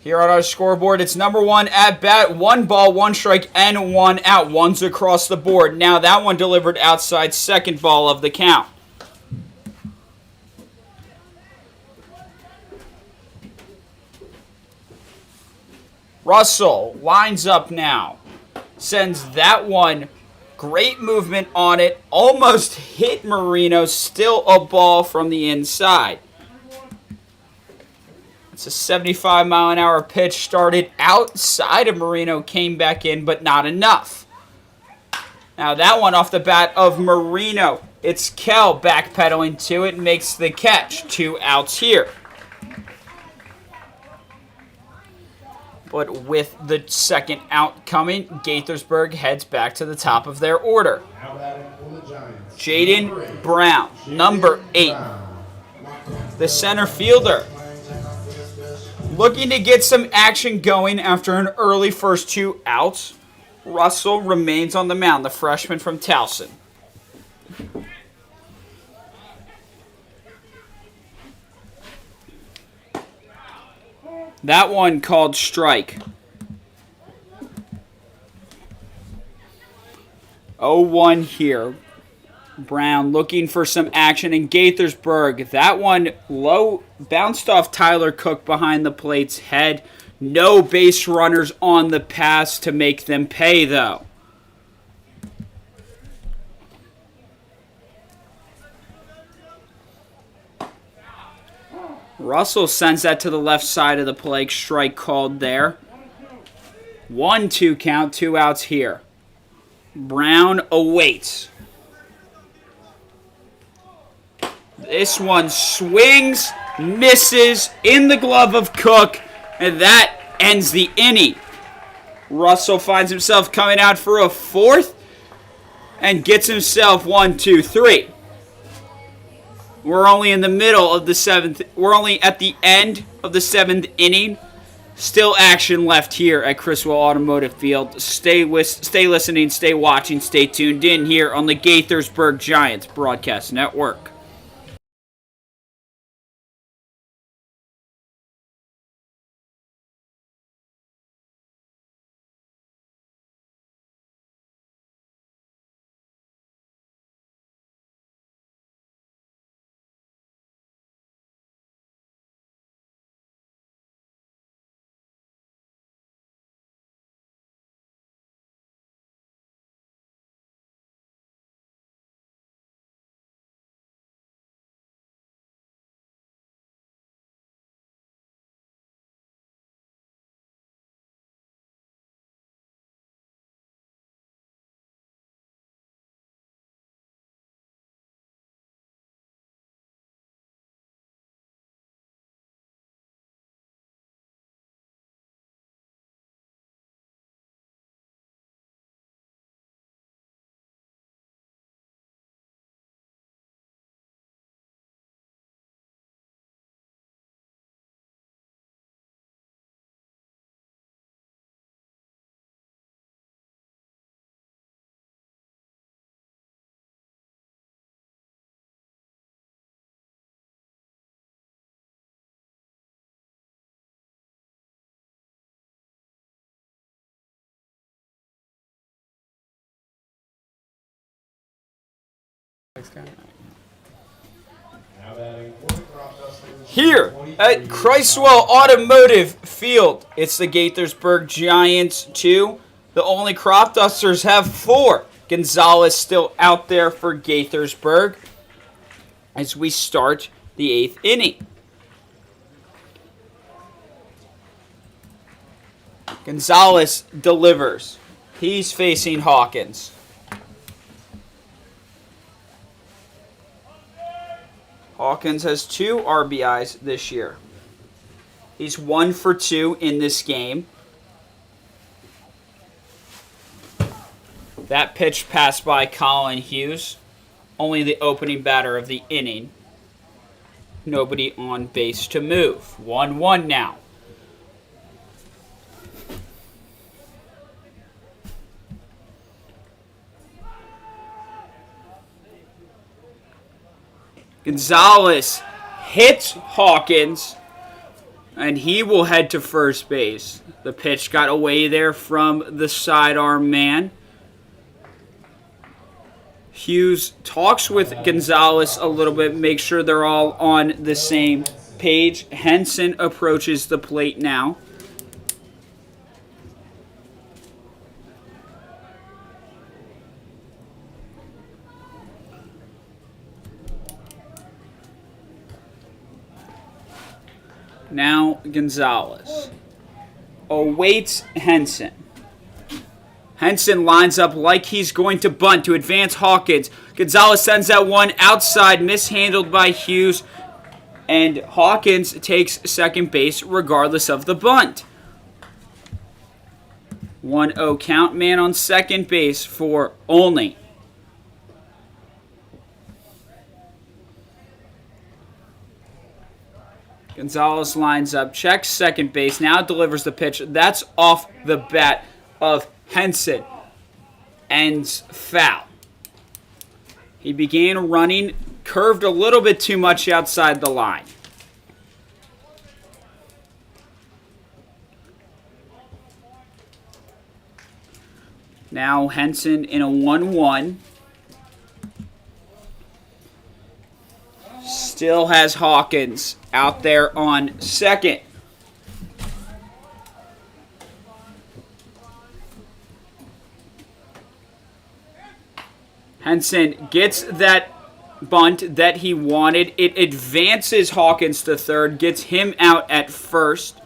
Here on our scoreboard, it's number 1 at bat. 1 ball, 1 strike, and 1 out. One's across the board. Now that one delivered outside, second ball of the count. Russell lines up now. Sends that one. Great movement on it. Almost hit Marino. Still a ball from the inside. It's a 75-mile-an-hour pitch. Started outside of Marino. Came back in, but not enough. Now that one off the bat of Marino. It's Kell backpedaling to it. Makes the catch. 2 outs here. But with the second out coming, Gaithersburg heads back to the top of their order. Jaden Brown, number 8. The center fielder. Looking to get some action going after an early first 2 outs. Russell remains on the mound, the freshman from Towson. That one called strike. 0-1 here. Brown looking for some action in Gaithersburg. That one low, bounced off Tyler Cook behind the plate's head. No base runners on the pass to make them pay, though. Russell sends that to the left side of the plate. Strike called there. 1-2 count, 2 outs here. Brown awaits. This one swings, misses in the glove of Cook, and that ends the inning. Russell finds himself coming out for a 4th and gets himself 1, 2, 3. We're only in the middle of the 7th. We're only at the end of the 7th inning. Still action left here at Criswell Automotive Field. Stay listening, stay watching, stay tuned in here on the Gaithersburg Giants Broadcast Network. Now batting for the Crop Dusters. Here 23, at Chryswell Automotive Field, it's the Gaithersburg Giants 2. The only Crop Dusters have 4. Gonzalez still out there for Gaithersburg as we start the 8th inning. Gonzalez delivers. He's facing Hawkins. Hawkins has 2 RBIs this year. He's 1 for 2 in this game. That pitch passed by Collin Hughes. Only the opening batter of the inning. Nobody on base to move. 1-1 now. Gonzalez hits Hawkins, and he will head to first base. The pitch got away there from the sidearm man. Hughes talks with Gonzalez a little bit, make sure they're all on the same page. Henson approaches the plate now. Now Gonzalez awaits Henson. Henson lines up like he's going to bunt to advance Hawkins. Gonzalez sends that one outside, mishandled by Hughes. And Hawkins takes second base regardless of the bunt. 1-0 count, man on second base for Olney. Gonzalez lines up, checks second base, now delivers the pitch. That's off the bat of Henson. Ends foul. He began running, curved a little bit too much outside the line. Now Henson in a 1-1. Still has Hawkins out there on second. Henson gets that bunt that he wanted. It advances Hawkins to third, gets him out at first.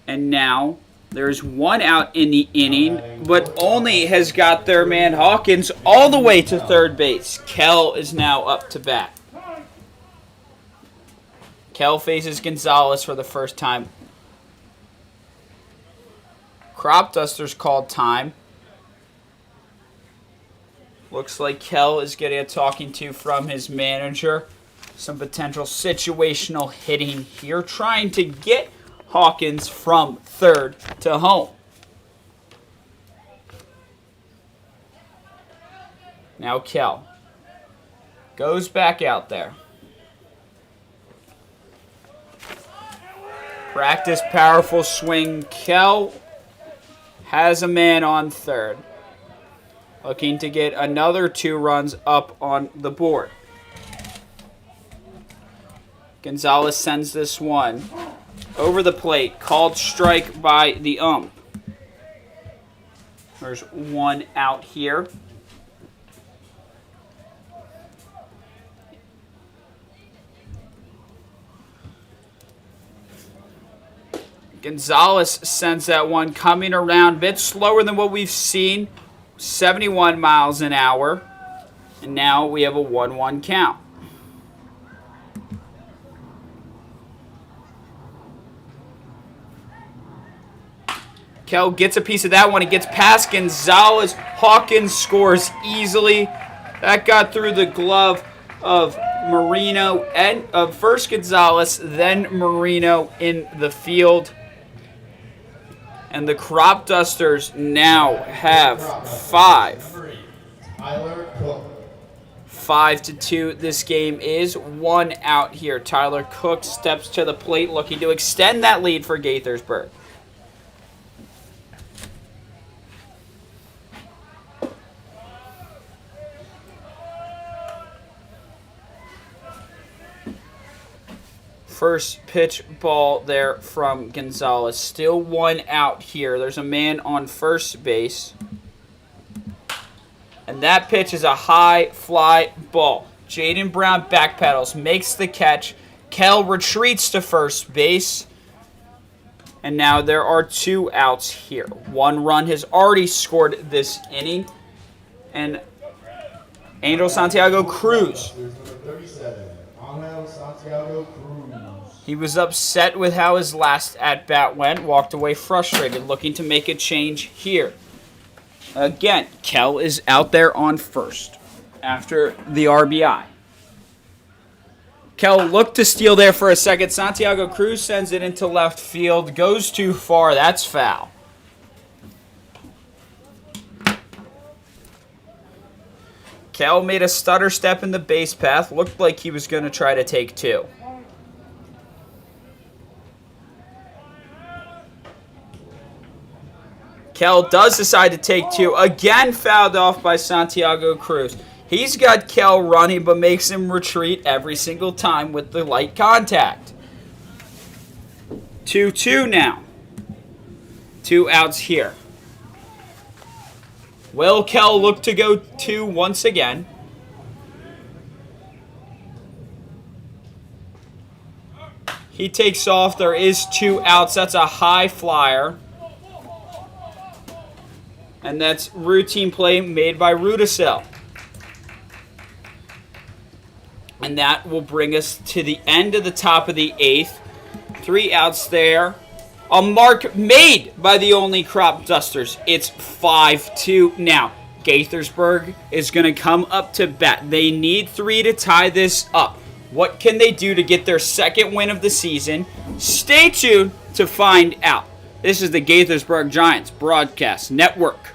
And now there's 1 out in the inning, but Olney has got their man Hawkins all the way to third base. Kell is now up to bat. Kell faces Gonzalez for the first time. Crop Dusters called time. Looks like Kell is getting a talking to from his manager. Some potential situational hitting here, trying to get Hawkins from third to home. Now Kell goes back out there. Practice powerful swing. Kell has a man on third. Looking to get another 2 runs up on the board. Gonzalez sends this one over the plate. Called strike by the ump. There's 1 out here. Gonzalez sends that one coming around a bit slower than what we've seen. 71 miles an hour. And now we have a 1-1 count. Kell gets a piece of that one. He gets past Gonzalez. Hawkins scores easily. That got through the glove of Marino and first Gonzalez, then Marino in the field. And the Crop Dusters now have 5-2. This game is 1 out here. Tyler Cook steps to the plate looking to extend that lead for Gaithersburg. First pitch ball there from Gonzalez. Still 1 out here. There's a man on first base. And that pitch is a high fly ball. Jaden Brown backpedals, makes the catch. Kell retreats to first base. And now there are 2 outs here. 1 run has already scored this inning. And Angel Santiago Cruz. He was upset with how his last at-bat went, walked away frustrated, looking to make a change here. Again, Kell is out there on first after the RBI. Kell looked to steal there for a second. Santiago Cruz sends it into left field. Goes too far. That's foul. Kell made a stutter step in the base path. Looked like he was going to try to take 2. Kell does decide to take 2. Again fouled off by Santiago Cruz. He's got Kell running, but makes him retreat every single time with the light contact. 2-2 now. 2 outs here. Will Kell look to go 2 once again? He takes off. There is 2 outs. That's a high flyer. And that's routine play made by Rudisell. And that will bring us to the end of the top of the 8th. 3 outs there. A mark made by the Olney Crop Dusters. It's 5-2 now. Gaithersburg is going to come up to bat. They need 3 to tie this up. What can they do to get their second win of the season? Stay tuned to find out. This is the Gaithersburg Giants Broadcast Network.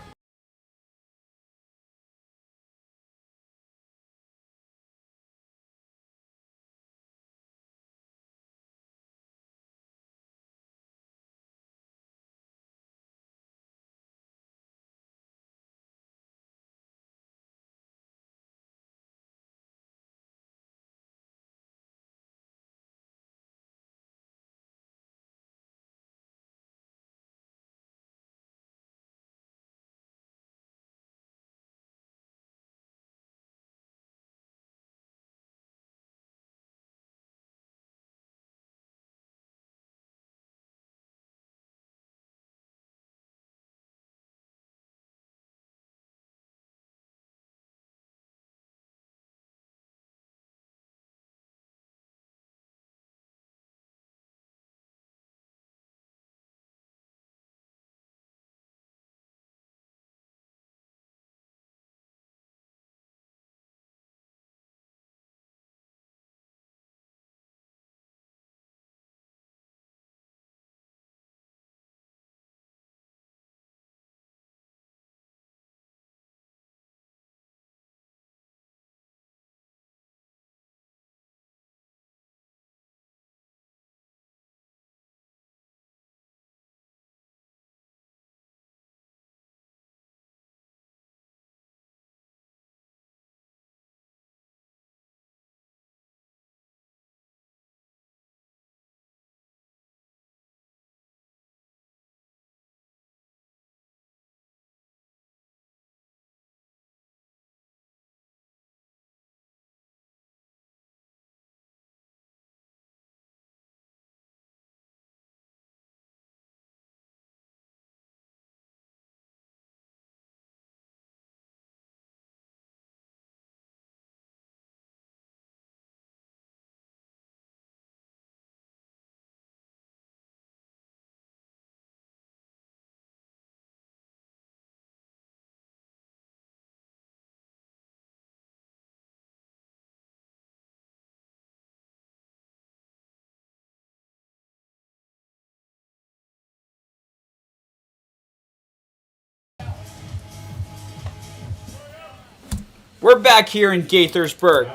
We're back here in Gaithersburg.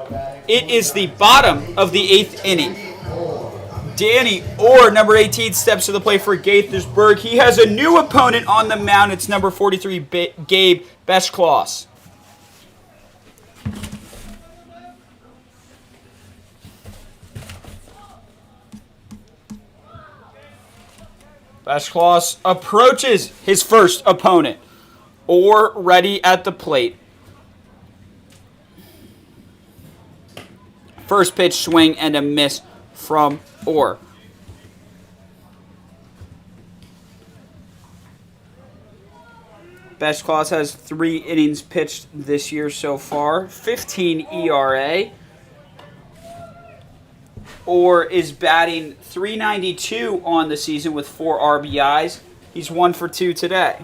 It is the bottom of the 8th inning. Danny Orr, number 18, steps to the plate for Gaithersburg. He has a new opponent on the mound. It's number 43, Gabe Beschloss. Beschloss approaches his first opponent. Orr ready at the plate. First pitch swing and a miss from Orr. Beschloss has 3 innings pitched this year so far. 15 ERA. Orr is batting .392 on the season with 4 RBIs. He's 1 for 2 today.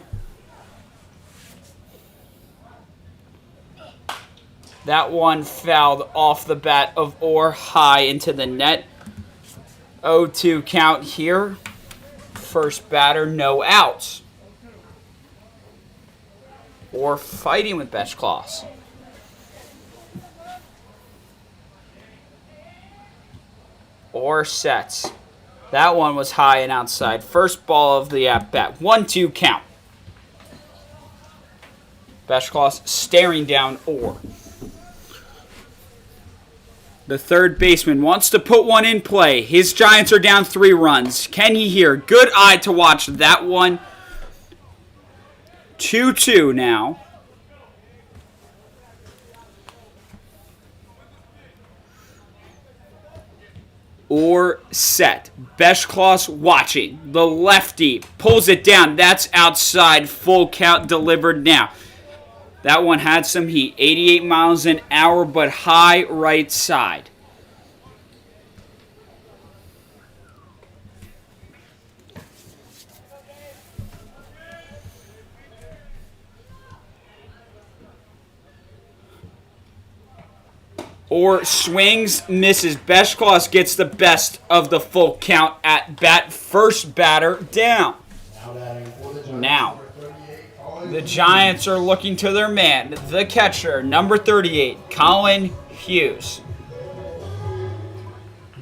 That one fouled off the bat of Orr high into the net. 0-2 count here. First batter, no outs. Orr fighting with Beschloss. Orr sets. That one was high and outside. First ball of the at-bat. 1-2 count. Beschloss staring down Orr. The third baseman wants to put one in play. His Giants are down 3 runs. Can he hear? Good eye to watch that one. 2-2 now. Orr set. Beschloss watching. The lefty pulls it down. That's outside. Full count delivered now. That one had some heat. 88 miles an hour, but high right side. Orr swings, misses. Beschloss gets the best of the full count at bat. First batter down. Now, the Giants are looking to their man, the catcher, number 38, Collin Hughes.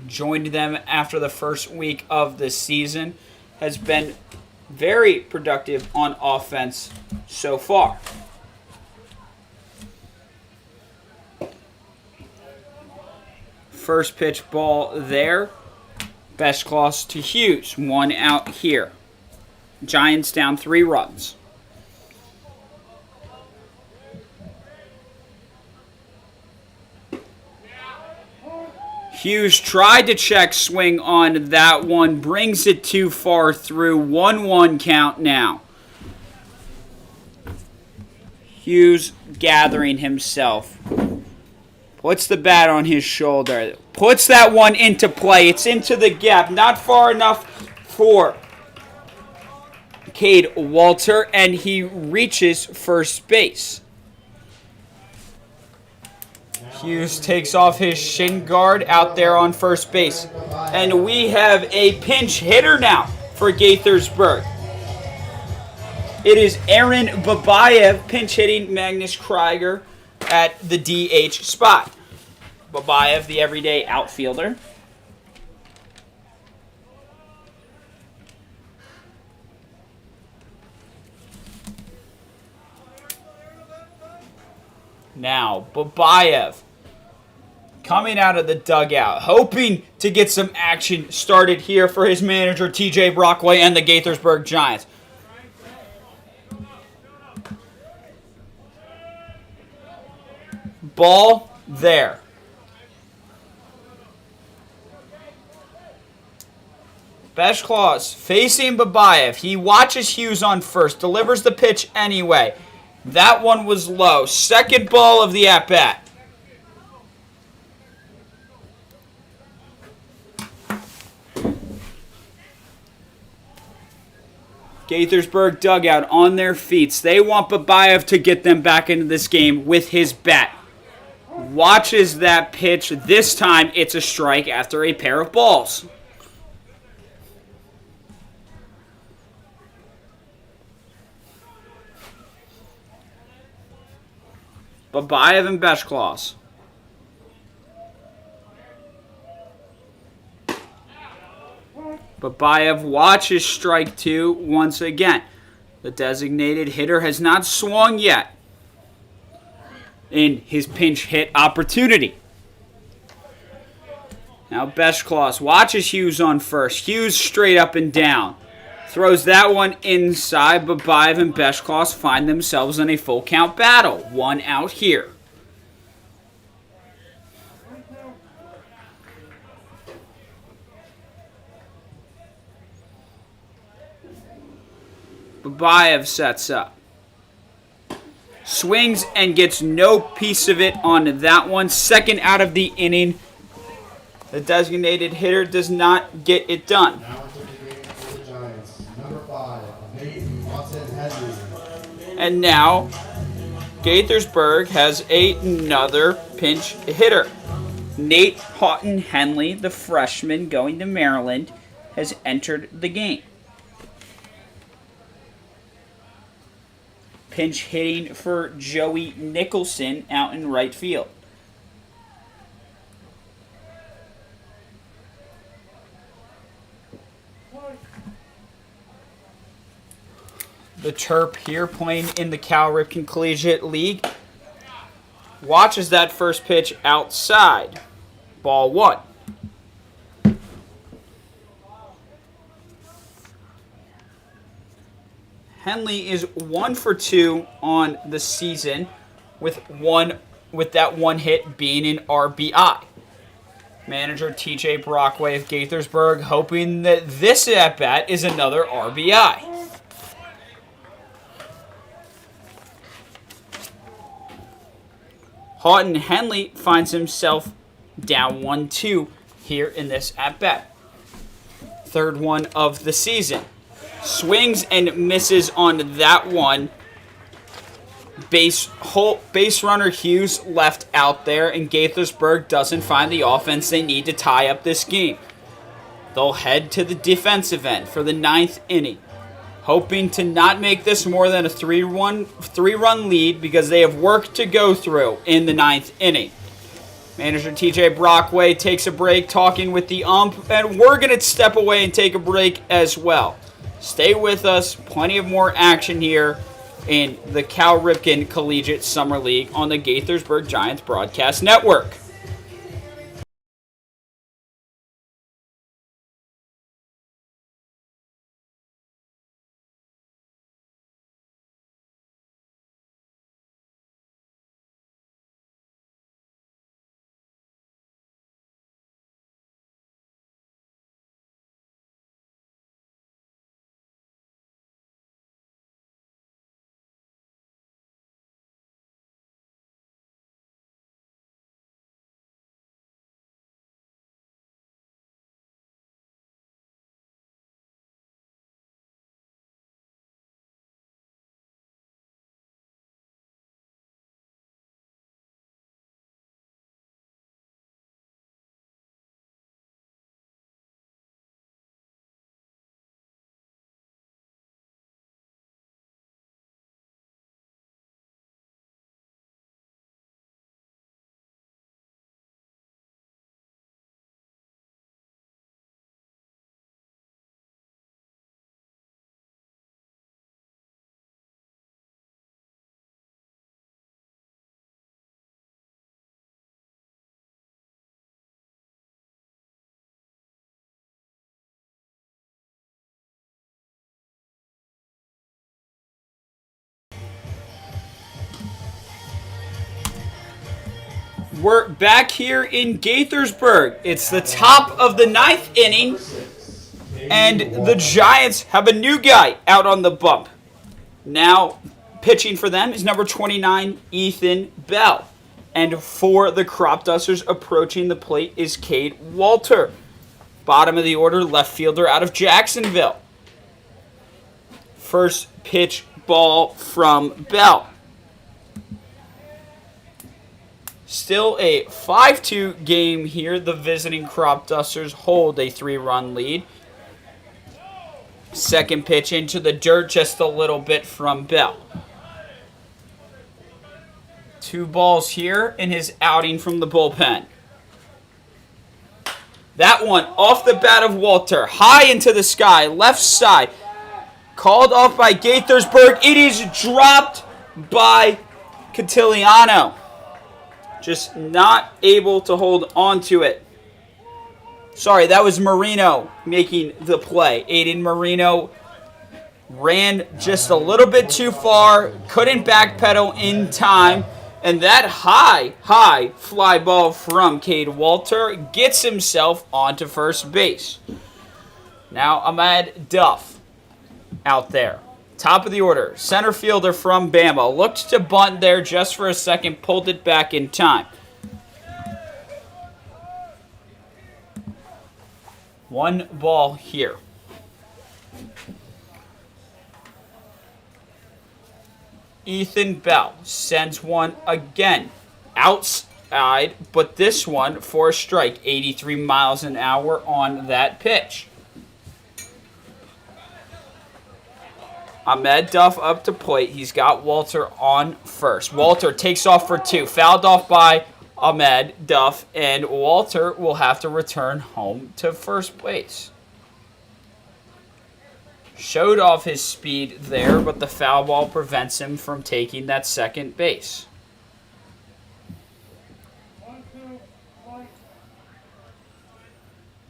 Joined them after the first week of the season. Has been very productive on offense so far. First pitch ball there. Beschloss to Hughes. 1 out here. Giants down 3 runs. Hughes tried to check swing on that one. Brings it too far through. 1-1 count now. Hughes gathering himself. Puts the bat on his shoulder. Puts that one into play. It's into the gap. Not far enough for Cade Walter. And he reaches first base. Hughes takes off his shin guard out there on first base. And we have a pinch hitter now for Gaithersburg. It is Aaron Babayev pinch hitting Magnus Krieger at the DH spot. Babayev, the everyday outfielder. Now, Babayev coming out of the dugout, hoping to get some action started here for his manager, TJ Brockway, and the Gaithersburg Giants. Ball there. Beschloss facing Babayev. He watches Hughes on first. Delivers the pitch anyway. That one was low. Second ball of the at-bat. Gaithersburg dugout on their feet. They want Babayev to get them back into this game with his bat. Watches that pitch. This time it's a strike after a pair of balls. Babayev and Beschloss. Babayev watches strike 2 once again. The designated hitter has not swung yet in his pinch hit opportunity. Now Beschloss watches Hughes on first. Hughes straight up and down. Throws that one inside, but Babayev and Beshklos find themselves in a full count battle. 1 out here. Babayev sets up. Swings and gets no piece of it on that one. Second out of the inning. The designated hitter does not get it done. Now into the game for the Giants. Number 5, Nate Henley. And now, Gaithersburg has another pinch hitter. Nate Houghton Henley, the freshman going to Maryland, has entered the game. Pinch hitting for Joey Nicholson out in right field. The Terp here playing in the Cal Ripken Collegiate League. Watches that first pitch outside. Ball 1. Henley is 1 for 2 on the season with that one hit being an RBI. Manager TJ Brockway of Gaithersburg hoping that this at-bat is another RBI. Houghton Henley finds himself down 1-2 here in this at-bat. Third one of the season. Swings and misses on that one. Base runner Hughes left out there, and Gaithersburg doesn't find the offense they need to tie up this game. They'll head to the defensive end for the 9th inning, hoping to not make this more than a three-run lead because they have work to go through in the 9th inning. Manager TJ Brockway takes a break talking with the ump, and we're going to step away and take a break as well. Stay with us. Plenty of more action here in the Cal Ripken Collegiate Summer League on the Gaithersburg Giants Broadcast Network. We're back here in Gaithersburg. It's the top of the 9th inning, and the Giants have a new guy out on the bump. Now, pitching for them is number 29, Ethan Bell. And for the Crop Dusters, approaching the plate is Cade Walter. Bottom of the order, left fielder out of Jacksonville. First pitch ball from Bell. Still a 5-2 game here. The visiting Crop Dusters hold a 3-run lead. Second pitch into the dirt just a little bit from Bell. 2 balls here in his outing from the bullpen. That one off the bat of Walter. High into the sky, left side. Called off by Gaithersburg. It is dropped by Catiliano. Just not able to hold on to it. Sorry, that was Marino making the play. Aiden Marino ran just a little bit too far, couldn't backpedal in time, and that high fly ball from Cade Walter gets himself onto first base. Now Ahmad Duff out there. Top of the order, center fielder from Bama. Looked to bunt there just for a second, pulled it back in time. One ball here. Ethan Bell sends one again outside, but this one for a strike. 83 miles an hour on that pitch. Ahmed Duff up to plate. He's got Walter on first. Walter takes off for two. Fouled off by Ahmed Duff, and Walter will have to return home to first base. Showed off his speed there, but the foul ball prevents him from taking that second base.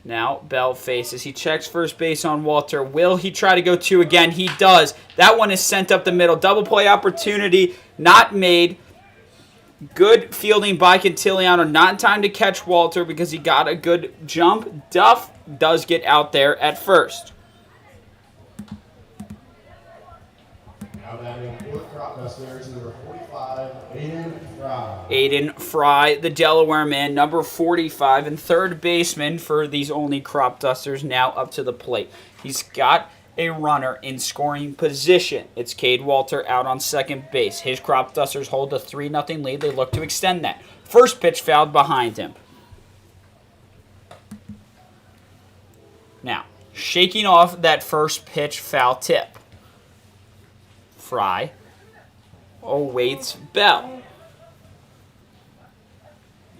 Now Bell faces. He checks first base on Walter. Will he try to go two again? He does. That one is sent up the middle. Double play opportunity not made. Good fielding by Cantiliano. Not in time to catch Walter because he got a good jump. Duff does get out there at first. Now batting fourth crop dusters, number 45, Aiden Fry. Aiden Fry, the Delaware man, number 45, and third baseman for these Olney crop dusters, now up to the plate. He's got a runner in scoring position. It's Cade Walter out on second base. His crop dusters hold a 3-0 lead. They look to extend that. First pitch fouled behind him. Now, shaking off that first pitch foul tip. Fry awaits Bell.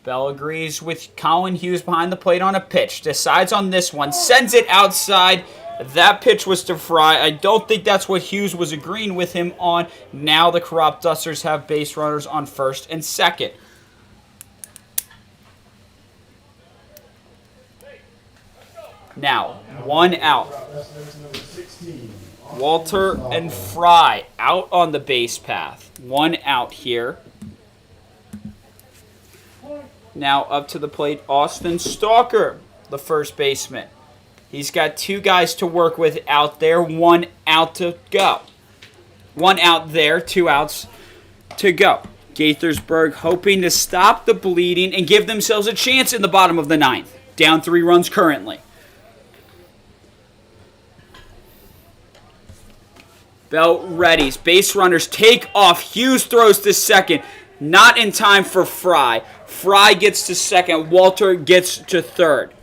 Bell agrees with Collin Hughes behind the plate on a pitch. Decides on this one. Sends it outside. That pitch was to Fry. I don't think that's what Hughes was agreeing with him on. Now the crop dusters have base runners on first and second. Now, one out. Walter and Fry out on the base path. One out here. Now up to the plate, Austin Stalker, the first baseman. He's got two guys to work with out there. One out to go. One out there, 2 outs to go. Gaithersburg hoping to stop the bleeding and give themselves a chance in the bottom of the ninth. Down 3 runs currently. Bell readies. Base runners take off. Hughes throws to second. Not in time for Fry. Fry gets to second. Walter gets to third.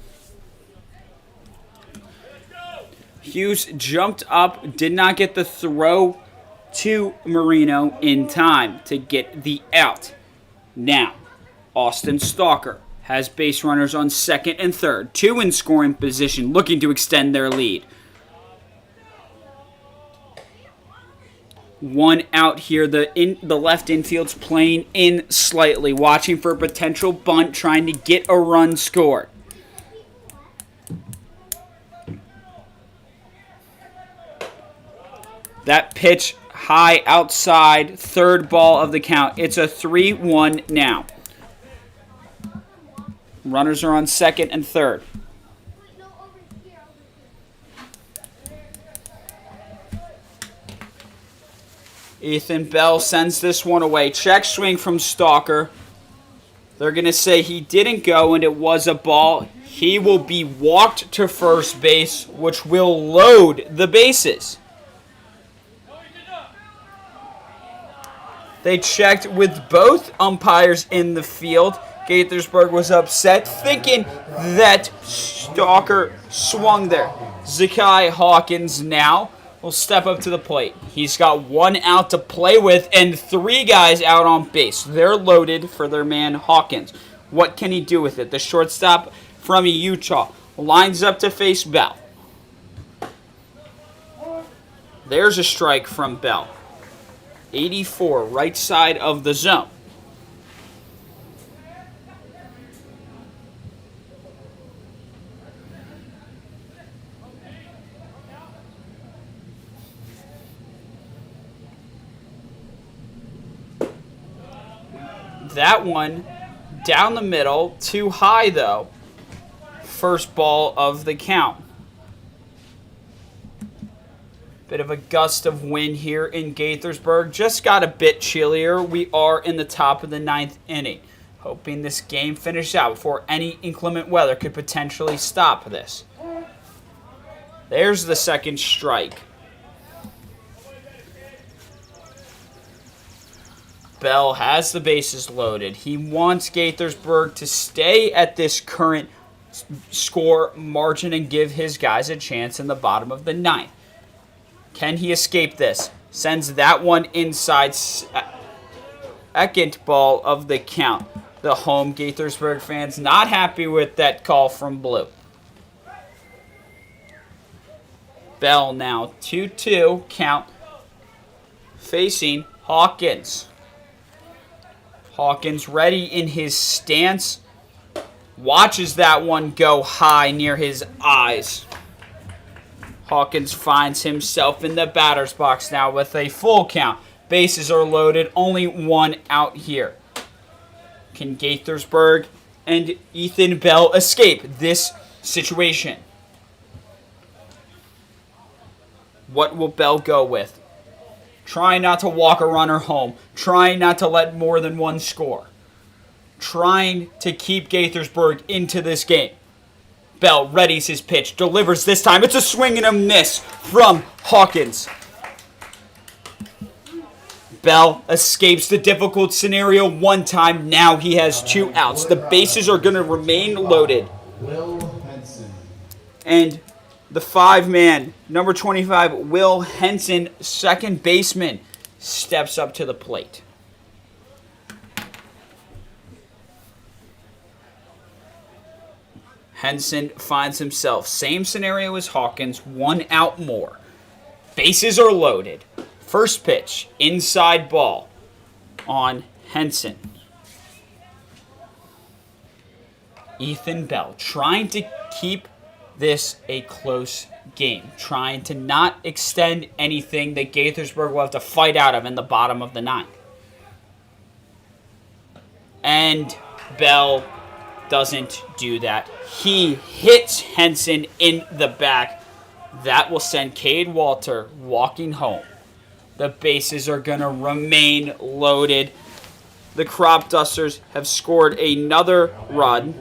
Hughes jumped up. Did not get the throw to Marino in time to get the out. Now, Austin Stalker has base runners on second and third. 2 in scoring position, looking to extend their lead. 1 out here. The left infield's playing in slightly, watching for a potential bunt, trying to get a run scored. That pitch high outside, third ball of the count. It's a 3-1 now. Runners are on second and third. Ethan Bell sends this one away. Check swing from Stalker. They're going to say he didn't go and it was a ball. He will be walked to first base, which will load the bases. They checked with both umpires in the field. Gaithersburg was upset, thinking that Stalker swung there. Zakai Hawkins now will step up to the plate. He's got 1 out to play with and 3 guys out on base. They're loaded for their man Hawkins. What can he do with it? The shortstop from Utah lines up to face Bell. There's a strike from Bell. 84, right side of the zone. That one down the middle, too high though. First ball of the count. Bit of a gust of wind here in Gaithersburg. Just got a bit chillier. We are in the top of the 9th inning. Hoping this game finishes out before any inclement weather could potentially stop this. There's the second strike. Bell has the bases loaded. He wants Gaithersburg to stay at this current score margin and give his guys a chance in the bottom of the 9th. Can he escape this? Sends that one inside, second ball of the count. The home Gaithersburg fans not happy with that call from Blue. Bell now 2-2 count, facing Hawkins. Hawkins ready in his stance. Watches that one go high near his eyes. Hawkins finds himself in the batter's box now with a full count. Bases are loaded, only one out here. Can Gaithersburg and Ethan Bell escape this situation? What will Bell go with? Trying not to walk a runner home. Trying not to let more than one score. Trying to keep Gaithersburg into this game. Bell readies his pitch, delivers this time. It's a swing and a miss from Hawkins. Bell escapes the difficult scenario one time. Now he has 2 outs. The bases are going to remain loaded. And the 5-man, number 25, Will Henson, second baseman, steps up to the plate. Henson finds himself, same scenario as Hawkins, 1 out more. Bases are loaded. First pitch, inside ball on Henson. Ethan Bell trying to keep this a close game, trying to not extend anything that Gaithersburg will have to fight out of in the bottom of the 9th. And Bell doesn't do that. He hits Henson in the back. That will send Cade Walter walking home. The bases are going to remain loaded. The Crop Dusters have scored another run.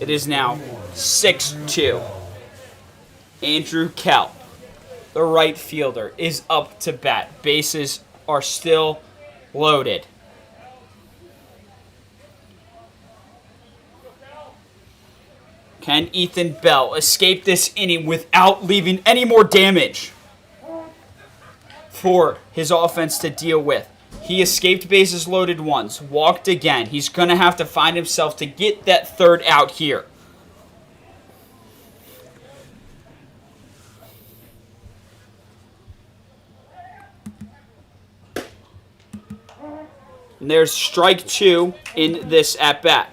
It is now 6-2. Andrew Kell, the right fielder, is up to bat. Bases are still loaded. Can Ethan Bell escape this inning without leaving any more damage for his offense to deal with? He escaped bases loaded once, walked again. He's going to have to find himself to get that 3rd out here. And there's strike 2 in this at-bat.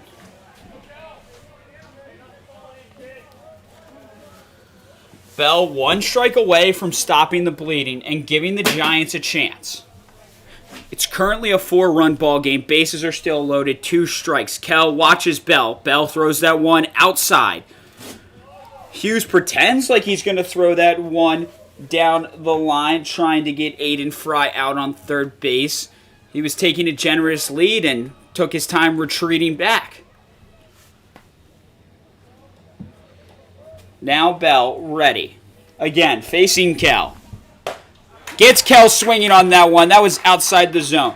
Bell 1 strike away from stopping the bleeding and giving the Giants a chance. It's currently a 4-run ball game. Bases are still loaded. 2 strikes. Kell watches Bell. Bell throws that one outside. Hughes pretends like he's going to throw that one down the line, trying to get Aiden Fry out on third base. He was taking a generous lead and took his time retreating back. Now Bell ready. Again, facing Kell. Gets Kell swinging on that one. That was outside the zone.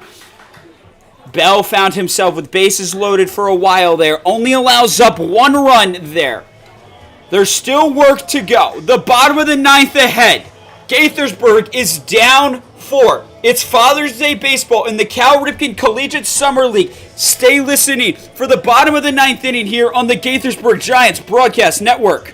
Bell found himself with bases loaded for a while there. Only allows up 1 run there. There's still work to go. The bottom of the 9th ahead. Gaithersburg is down 4. It's Father's Day baseball in the Cal Ripken Collegiate Summer League. Stay listening for the bottom of the 9th inning here on the Gaithersburg Giants Broadcast Network.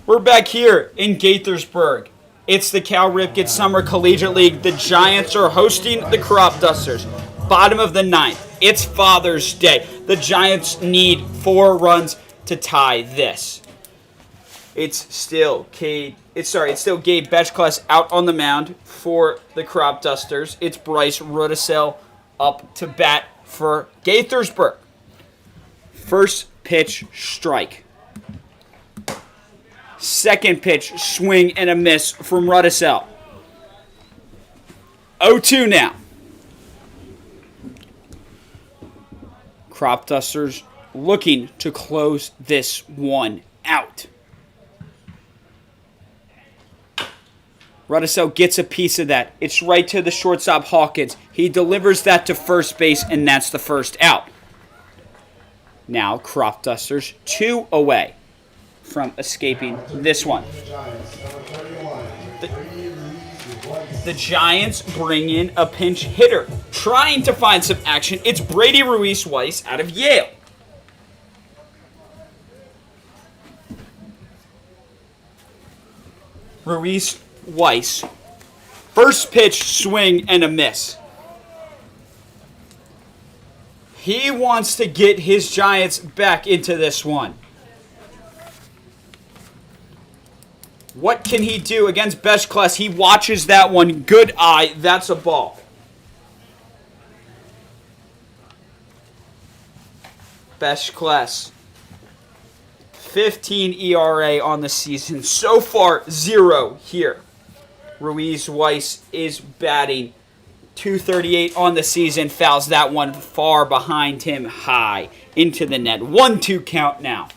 We're back here in Gaithersburg. It's the Cal Ripken Summer Collegiate League. The Giants are hosting the Crop Dusters. Bottom of the ninth. It's Father's Day. The Giants need 4 runs to tie this. It's still Gabe Betchklass out on the mound for the Crop Dusters. It's Bryce Rudisell up to bat for Gaithersburg. First pitch, strike. Second pitch, swing and a miss from Rudisell. 0-2 now. Crop Dusters looking to close this one out. Rudisell gets a piece of that. It's right to the shortstop, Hawkins. He delivers that to first base, and that's the first out. Now, Crop Dusters 2 away from escaping this one. The Giants bring in a pinch hitter, trying to find some action. It's Brady Ruiz-Weiss out of Yale. Ruiz-Weiss, first pitch, swing and a miss. He wants to get his Giants back into this one. What can he do against Betchklass? He watches that one. Good eye. That's a ball. Betchklass, 15 ERA on the season. So far, 0 here. Ruiz-Weiss is batting .238 on the season. Fouls that one far behind him, high into the net. 1-2 count now.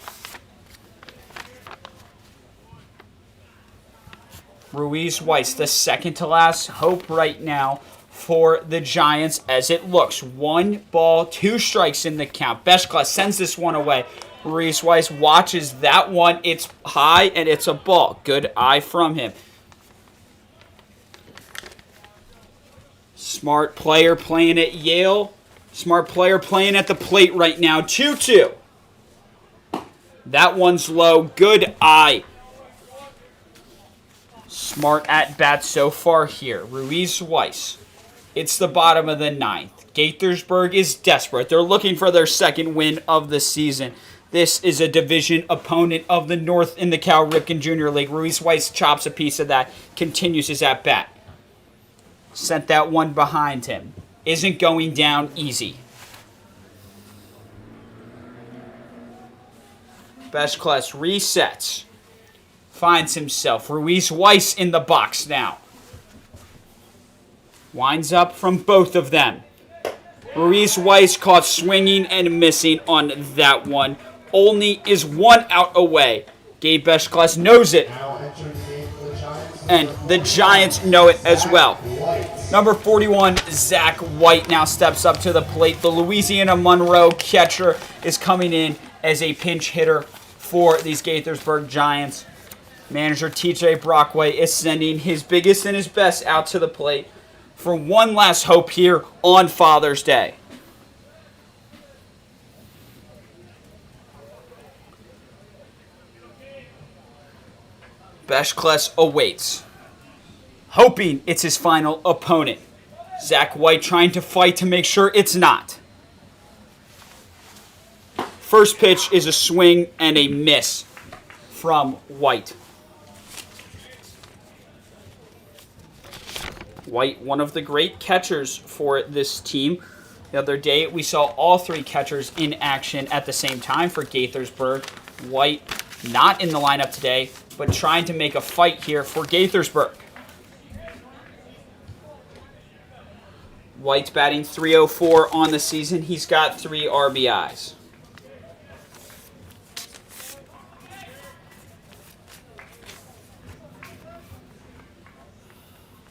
Ruiz-Weiss, the second to last hope right now for the Giants as it looks. 1 ball, 2 strikes in the count. Betchklass sends this one away. Ruiz-Weiss watches that one. It's high and it's a ball. Good eye from him. Smart player playing at Yale. Smart player playing at the plate right now. 2-2. That one's low. Good eye. Smart at bat so far here. Ruiz-Weiss. It's the bottom of the ninth. Gaithersburg is desperate. They're looking for their second win of the season. This is a division opponent of the North in the Cal Ripken Junior League. Ruiz-Weiss chops a piece of that. Continues his at bat. Sent that one behind him. Isn't going down easy. Betchklass resets. Finds himself. Ruiz-Weiss in the box now. Winds up from both of them. Ruiz-Weiss caught swinging and missing on that one. Olney is 1 out away. Gabe Betchklass knows it. And the Giants know it as well. Number 41, Zach White now steps up to the plate. The Louisiana Monroe catcher is coming in as a pinch hitter for these Gaithersburg Giants. Manager TJ Brockway is sending his biggest and his best out to the plate for one last hope here on Father's Day. Betchklass awaits, hoping it's his final opponent. Zach White trying to fight to make sure it's not. First pitch is a swing and a miss from White. White, one of the great catchers for this team. The other day, we saw all 3 catchers in action at the same time for Gaithersburg. White not in the lineup today, but trying to make a fight here for Gaithersburg. White's batting .304 on the season. He's got 3 RBIs.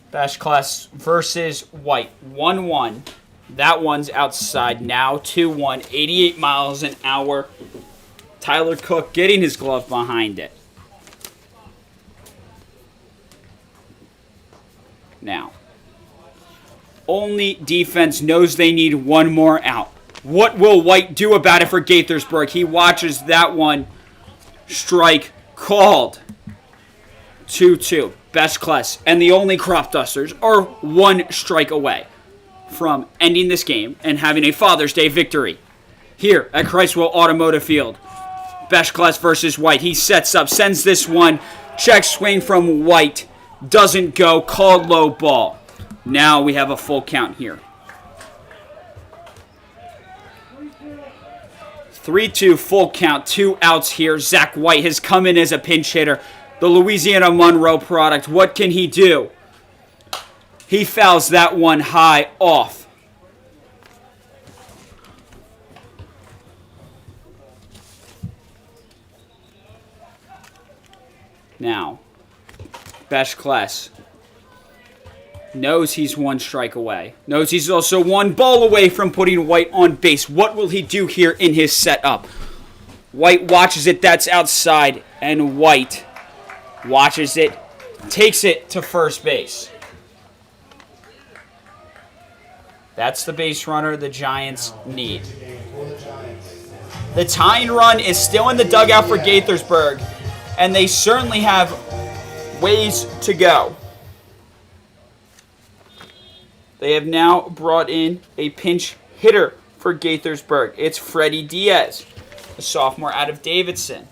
Betchklass versus White. 1-1. That one's outside now. 2-1. 88 miles an hour. Tyler Cook getting his glove behind it. Now, Olney defense knows they need 1 more out. What will White do about it for Gaithersburg? He watches that one. Strike called. 2-2. Best Class and the Olney Crop Dusters are 1 strike away from ending this game and having a Father's Day victory here at Chrysler Automotive Field. Best Class versus White. He sets up, sends this one. Check swing from White. Doesn't go. Called low ball. Now we have a full count here. 3-2 full count. 2 outs here. Zach White has come in as a pinch hitter. The Louisiana Monroe product. What can he do? He fouls that one high off. Now, Best Class knows he's 1 strike away. Knows he's also 1 ball away from putting White on base. What will he do here in his setup? White watches it. That's outside. And White watches it. Takes it to first base. That's the base runner the Giants need. The tying run is still in the dugout for Gaithersburg, and they certainly have ways to go. They have now brought in a pinch hitter for Gaithersburg. It's Freddie Diaz, a sophomore out of Davidson.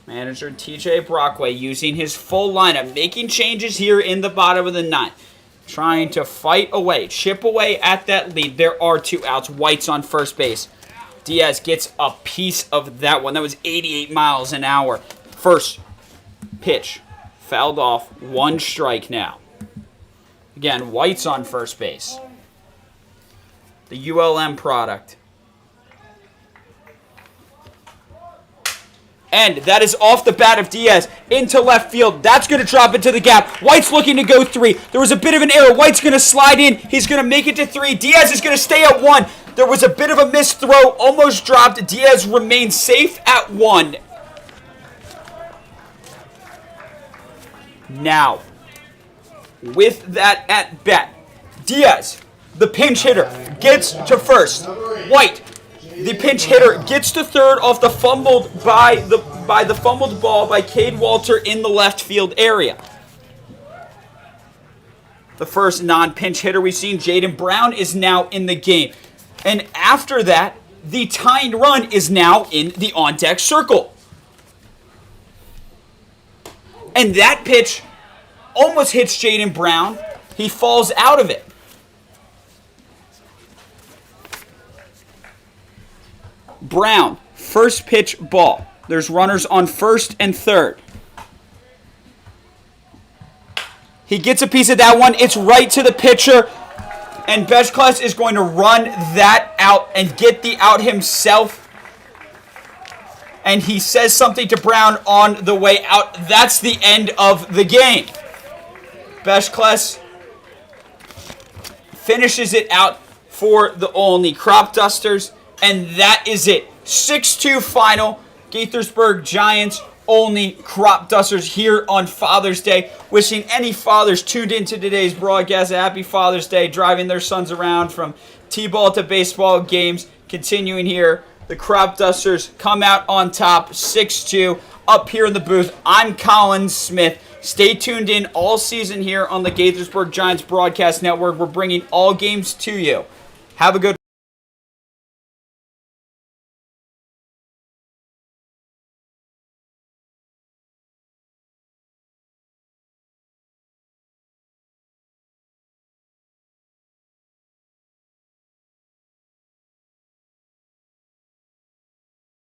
Manager TJ Brockway using his full lineup, making changes here in the bottom of the 9th. Trying to fight away, chip away at that lead. There are 2 outs. White's on first base. Diaz gets a piece of that one. That was 88 miles an hour. First pitch. Fouled off. 1 strike now. Again, White's on first base. The ULM product. And that is off the bat of Diaz into left field. That's going to drop into the gap. White's looking to go 3. There was a bit of an error. White's going to slide in. He's going to make it to 3. Diaz is going to stay at 1. There was a bit of a missed throw. Almost dropped. Diaz remains safe at 1. Now, with that at bat, Diaz, the pinch hitter, gets to first. White, the pinch hitter, gets to third off the fumbled by the fumbled ball by Cade Walter in the left field area. The first non-pinch hitter we've seen, Jaden Brown, is now in the game. And after that, the tying run is now in the on-deck circle. And that pitch almost hits Jaden Brown. He falls out of it. Brown, first pitch ball. There's runners on first and third. He gets a piece of that one. It's right to the pitcher. And Best Class is going to run that out and get the out himself. And he says something to Brown on the way out. That's the end of the game. Best Class finishes it out for the Olney Crop Dusters. And that is it. 6-2 final. Gaithersburg Giants, Olney Crop Dusters here on Father's Day. Wishing any fathers tuned into today's broadcast a happy Father's Day, driving their sons around from T-ball to baseball games. Continuing here, the Crop Dusters come out on top, 6-2. Up here in the booth, I'm Collin Smith. Stay tuned in all season here on the Gaithersburg Giants Broadcast Network. We're bringing all games to you. Have a good